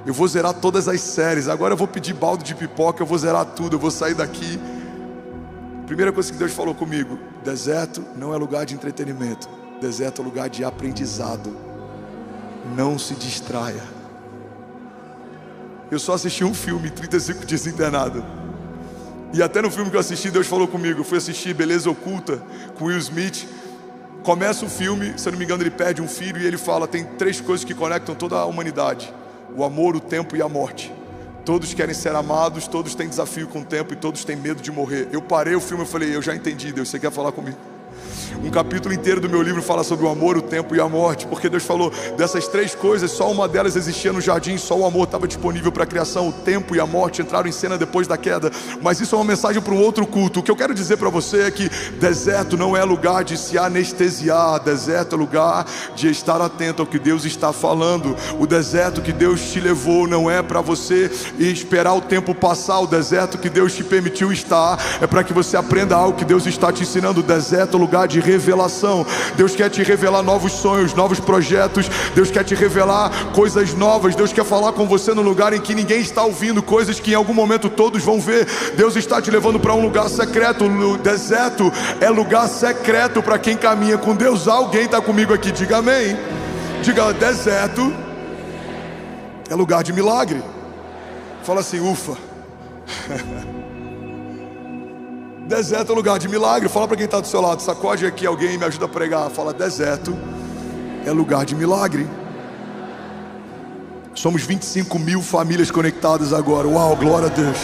Eu vou zerar todas as séries. Agora eu vou pedir balde de pipoca, eu vou zerar tudo, eu vou sair daqui. Primeira coisa que Deus falou comigo: deserto não é lugar de entretenimento, deserto é lugar de aprendizado. Não se distraia. Eu só assisti um filme, 35 dias internado. E até no filme que eu assisti, Deus falou comigo. Eu fui assistir Beleza Oculta, com Will Smith. Começa o filme, se eu não me engano, ele perde um filho, e ele fala: tem 3 coisas que conectam toda a humanidade: o amor, o tempo e a morte. Todos querem ser amados, todos têm desafio com o tempo, e todos têm medo de morrer. Eu parei o filme e falei: eu já entendi, Deus, você quer falar comigo? Um capítulo inteiro do meu livro fala sobre o amor, o tempo e a morte, porque Deus falou dessas 3 coisas, só uma delas existia no jardim, só o amor estava disponível para a criação. O tempo e a morte entraram em cena depois da queda. Mas isso é uma mensagem para um outro culto. O que eu quero dizer para você é que deserto não é lugar de se anestesiar, deserto é lugar de estar atento ao que Deus está falando. O deserto que Deus te levou não é para você esperar o tempo passar. O deserto que Deus te permitiu estar é para que você aprenda algo que Deus está te ensinando. O deserto é lugar de revelação. Deus quer te revelar novos sonhos, novos projetos. Deus quer te revelar coisas novas. Deus quer falar com você no lugar em que ninguém está ouvindo, coisas que em algum momento todos vão ver. Deus está te levando para um lugar secreto. O deserto é lugar secreto para quem caminha com Deus. Alguém está comigo aqui? Diga amém. Diga: deserto é lugar de milagre. Fala assim: ufa. Deserto é lugar de milagre. Fala para quem está do seu lado, sacode aqui alguém e me ajuda a pregar. Fala, deserto é lugar de milagre. Somos 25 mil famílias conectadas agora. Uau, glória a Deus.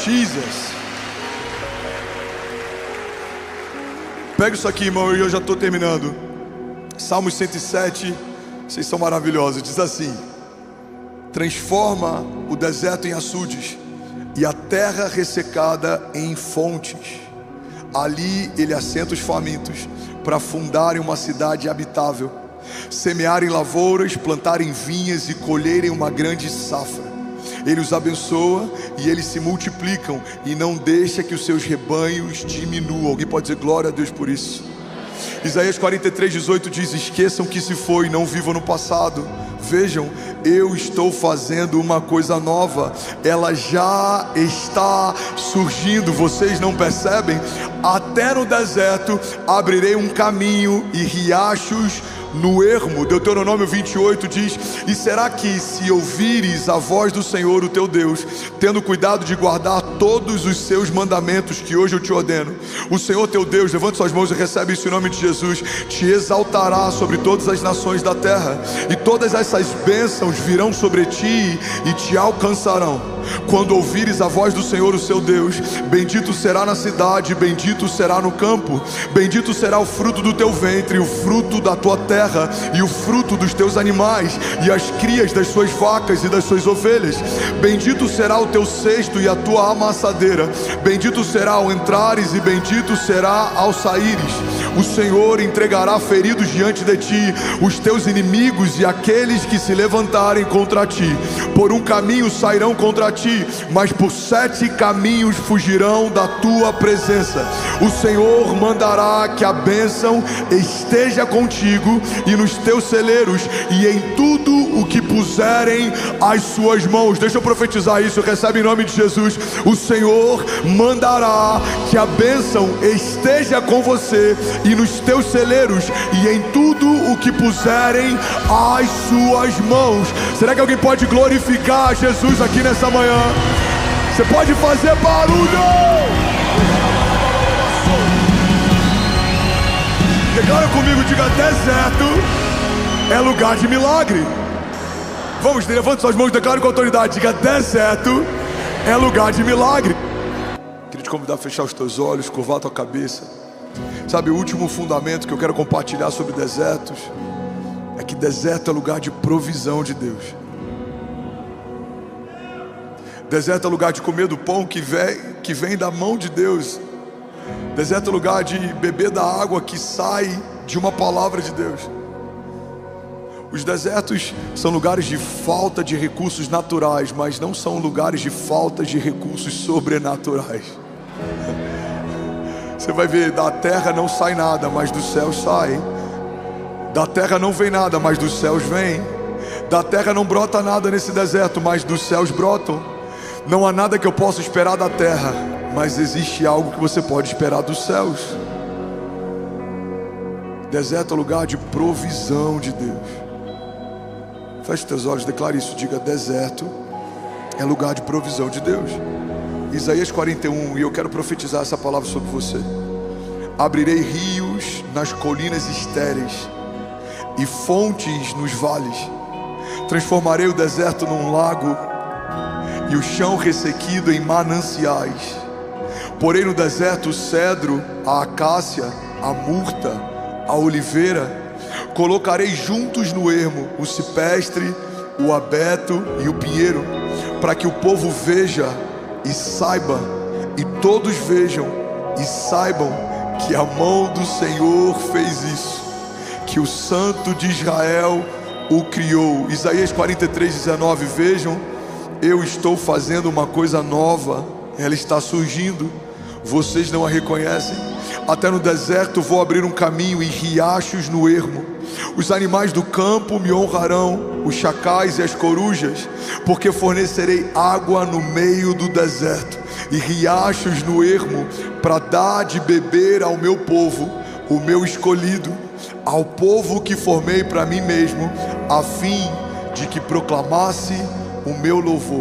Jesus. Pega isso aqui, irmão, e eu já estou terminando. Salmos 107, vocês são maravilhosos. Diz assim: transforma o deserto em açudes e a terra ressecada em fontes. Ali ele assenta os famintos para fundarem uma cidade habitável, semearem lavouras, plantarem vinhas e colherem uma grande safra. Ele os abençoa e eles se multiplicam e não deixa que os seus rebanhos diminuam. Alguém pode dizer glória a Deus por isso? Isaías 43:18 diz: esqueçam que se foi, não vivam no passado. Vejam, eu estou fazendo uma coisa nova, ela já está surgindo, vocês não percebem? Até no deserto abrirei um caminho e riachos no ermo. Deuteronômio 28 diz: e será que se ouvires a voz do Senhor o teu Deus, tendo cuidado de guardar todos os seus mandamentos que hoje eu te ordeno, o Senhor teu Deus, levante suas mãos e recebe isso em nome de Jesus, te exaltará sobre todas as nações da terra, e todas essas bênçãos virão sobre ti e te alcançarão. Quando ouvires a voz do Senhor o seu Deus, bendito será na cidade, bendito será no campo, bendito será o fruto do teu ventre, o fruto da tua terra, e o fruto dos teus animais, e as crias das suas vacas e das suas ovelhas. Bendito será o teu cesto e a tua amassadeira, bendito será ao entrares e bendito será ao saíres. O Senhor entregará feridos diante de ti os teus inimigos e aqueles que se levantarem contra ti. Por um caminho sairão contra ti, mas por 7 caminhos fugirão da tua presença. O Senhor mandará que a bênção esteja contigo e nos teus celeiros e em tudo o que puserem as suas mãos. Deixa eu profetizar isso, recebe em nome de Jesus. O Senhor mandará que a bênção esteja com você e nos teus celeiros e em tudo o que puserem as suas mãos. Será que alguém pode glorificar Jesus aqui nessa manhã? Você pode fazer barulho. Declara comigo, diga: deserto é lugar de milagre. Vamos, levante suas mãos, declare com autoridade, diga: deserto é lugar de milagre. Queria te convidar a fechar os teus olhos, curvar a tua cabeça. Sabe, o último fundamento que eu quero compartilhar sobre desertos é que deserto é lugar de provisão de Deus. Deserto é lugar de comer do pão que vem da mão de Deus. Deserto é lugar de beber da água que sai de uma palavra de Deus. Os desertos são lugares de falta de recursos naturais, mas não são lugares de falta de recursos sobrenaturais. Você vai ver, da terra não sai nada, mas dos céus sai. Da terra não vem nada, mas dos céus vem. Da terra não brota nada nesse deserto, mas dos céus brotam. Não há nada que eu possa esperar da terra, mas existe algo que você pode esperar dos céus. Deserto é lugar de provisão de Deus. Feche teus olhos, declare isso, diga: deserto é lugar de provisão de Deus. Isaías 41, e eu quero profetizar essa palavra sobre você. Abrirei rios nas colinas estéreis e fontes nos vales. Transformarei o deserto num lago e o chão ressequido em mananciais. Porei no deserto o cedro, a acácia, a murta, a oliveira. Colocarei juntos no ermo o cipestre, o abeto e o pinheiro, para que o povo veja e saiba, e todos vejam e saibam que a mão do Senhor fez isso, que o Santo de Israel o criou. Isaías 43:19, vejam, eu estou fazendo uma coisa nova, ela está surgindo, vocês não a reconhecem? Até no deserto vou abrir um caminho e riachos no ermo. Os animais do campo me honrarão, os chacais e as corujas, porque fornecerei água no meio do deserto e riachos no ermo, para dar de beber ao meu povo, o meu escolhido, ao povo que formei para mim mesmo, a fim de que proclamasse o meu louvor.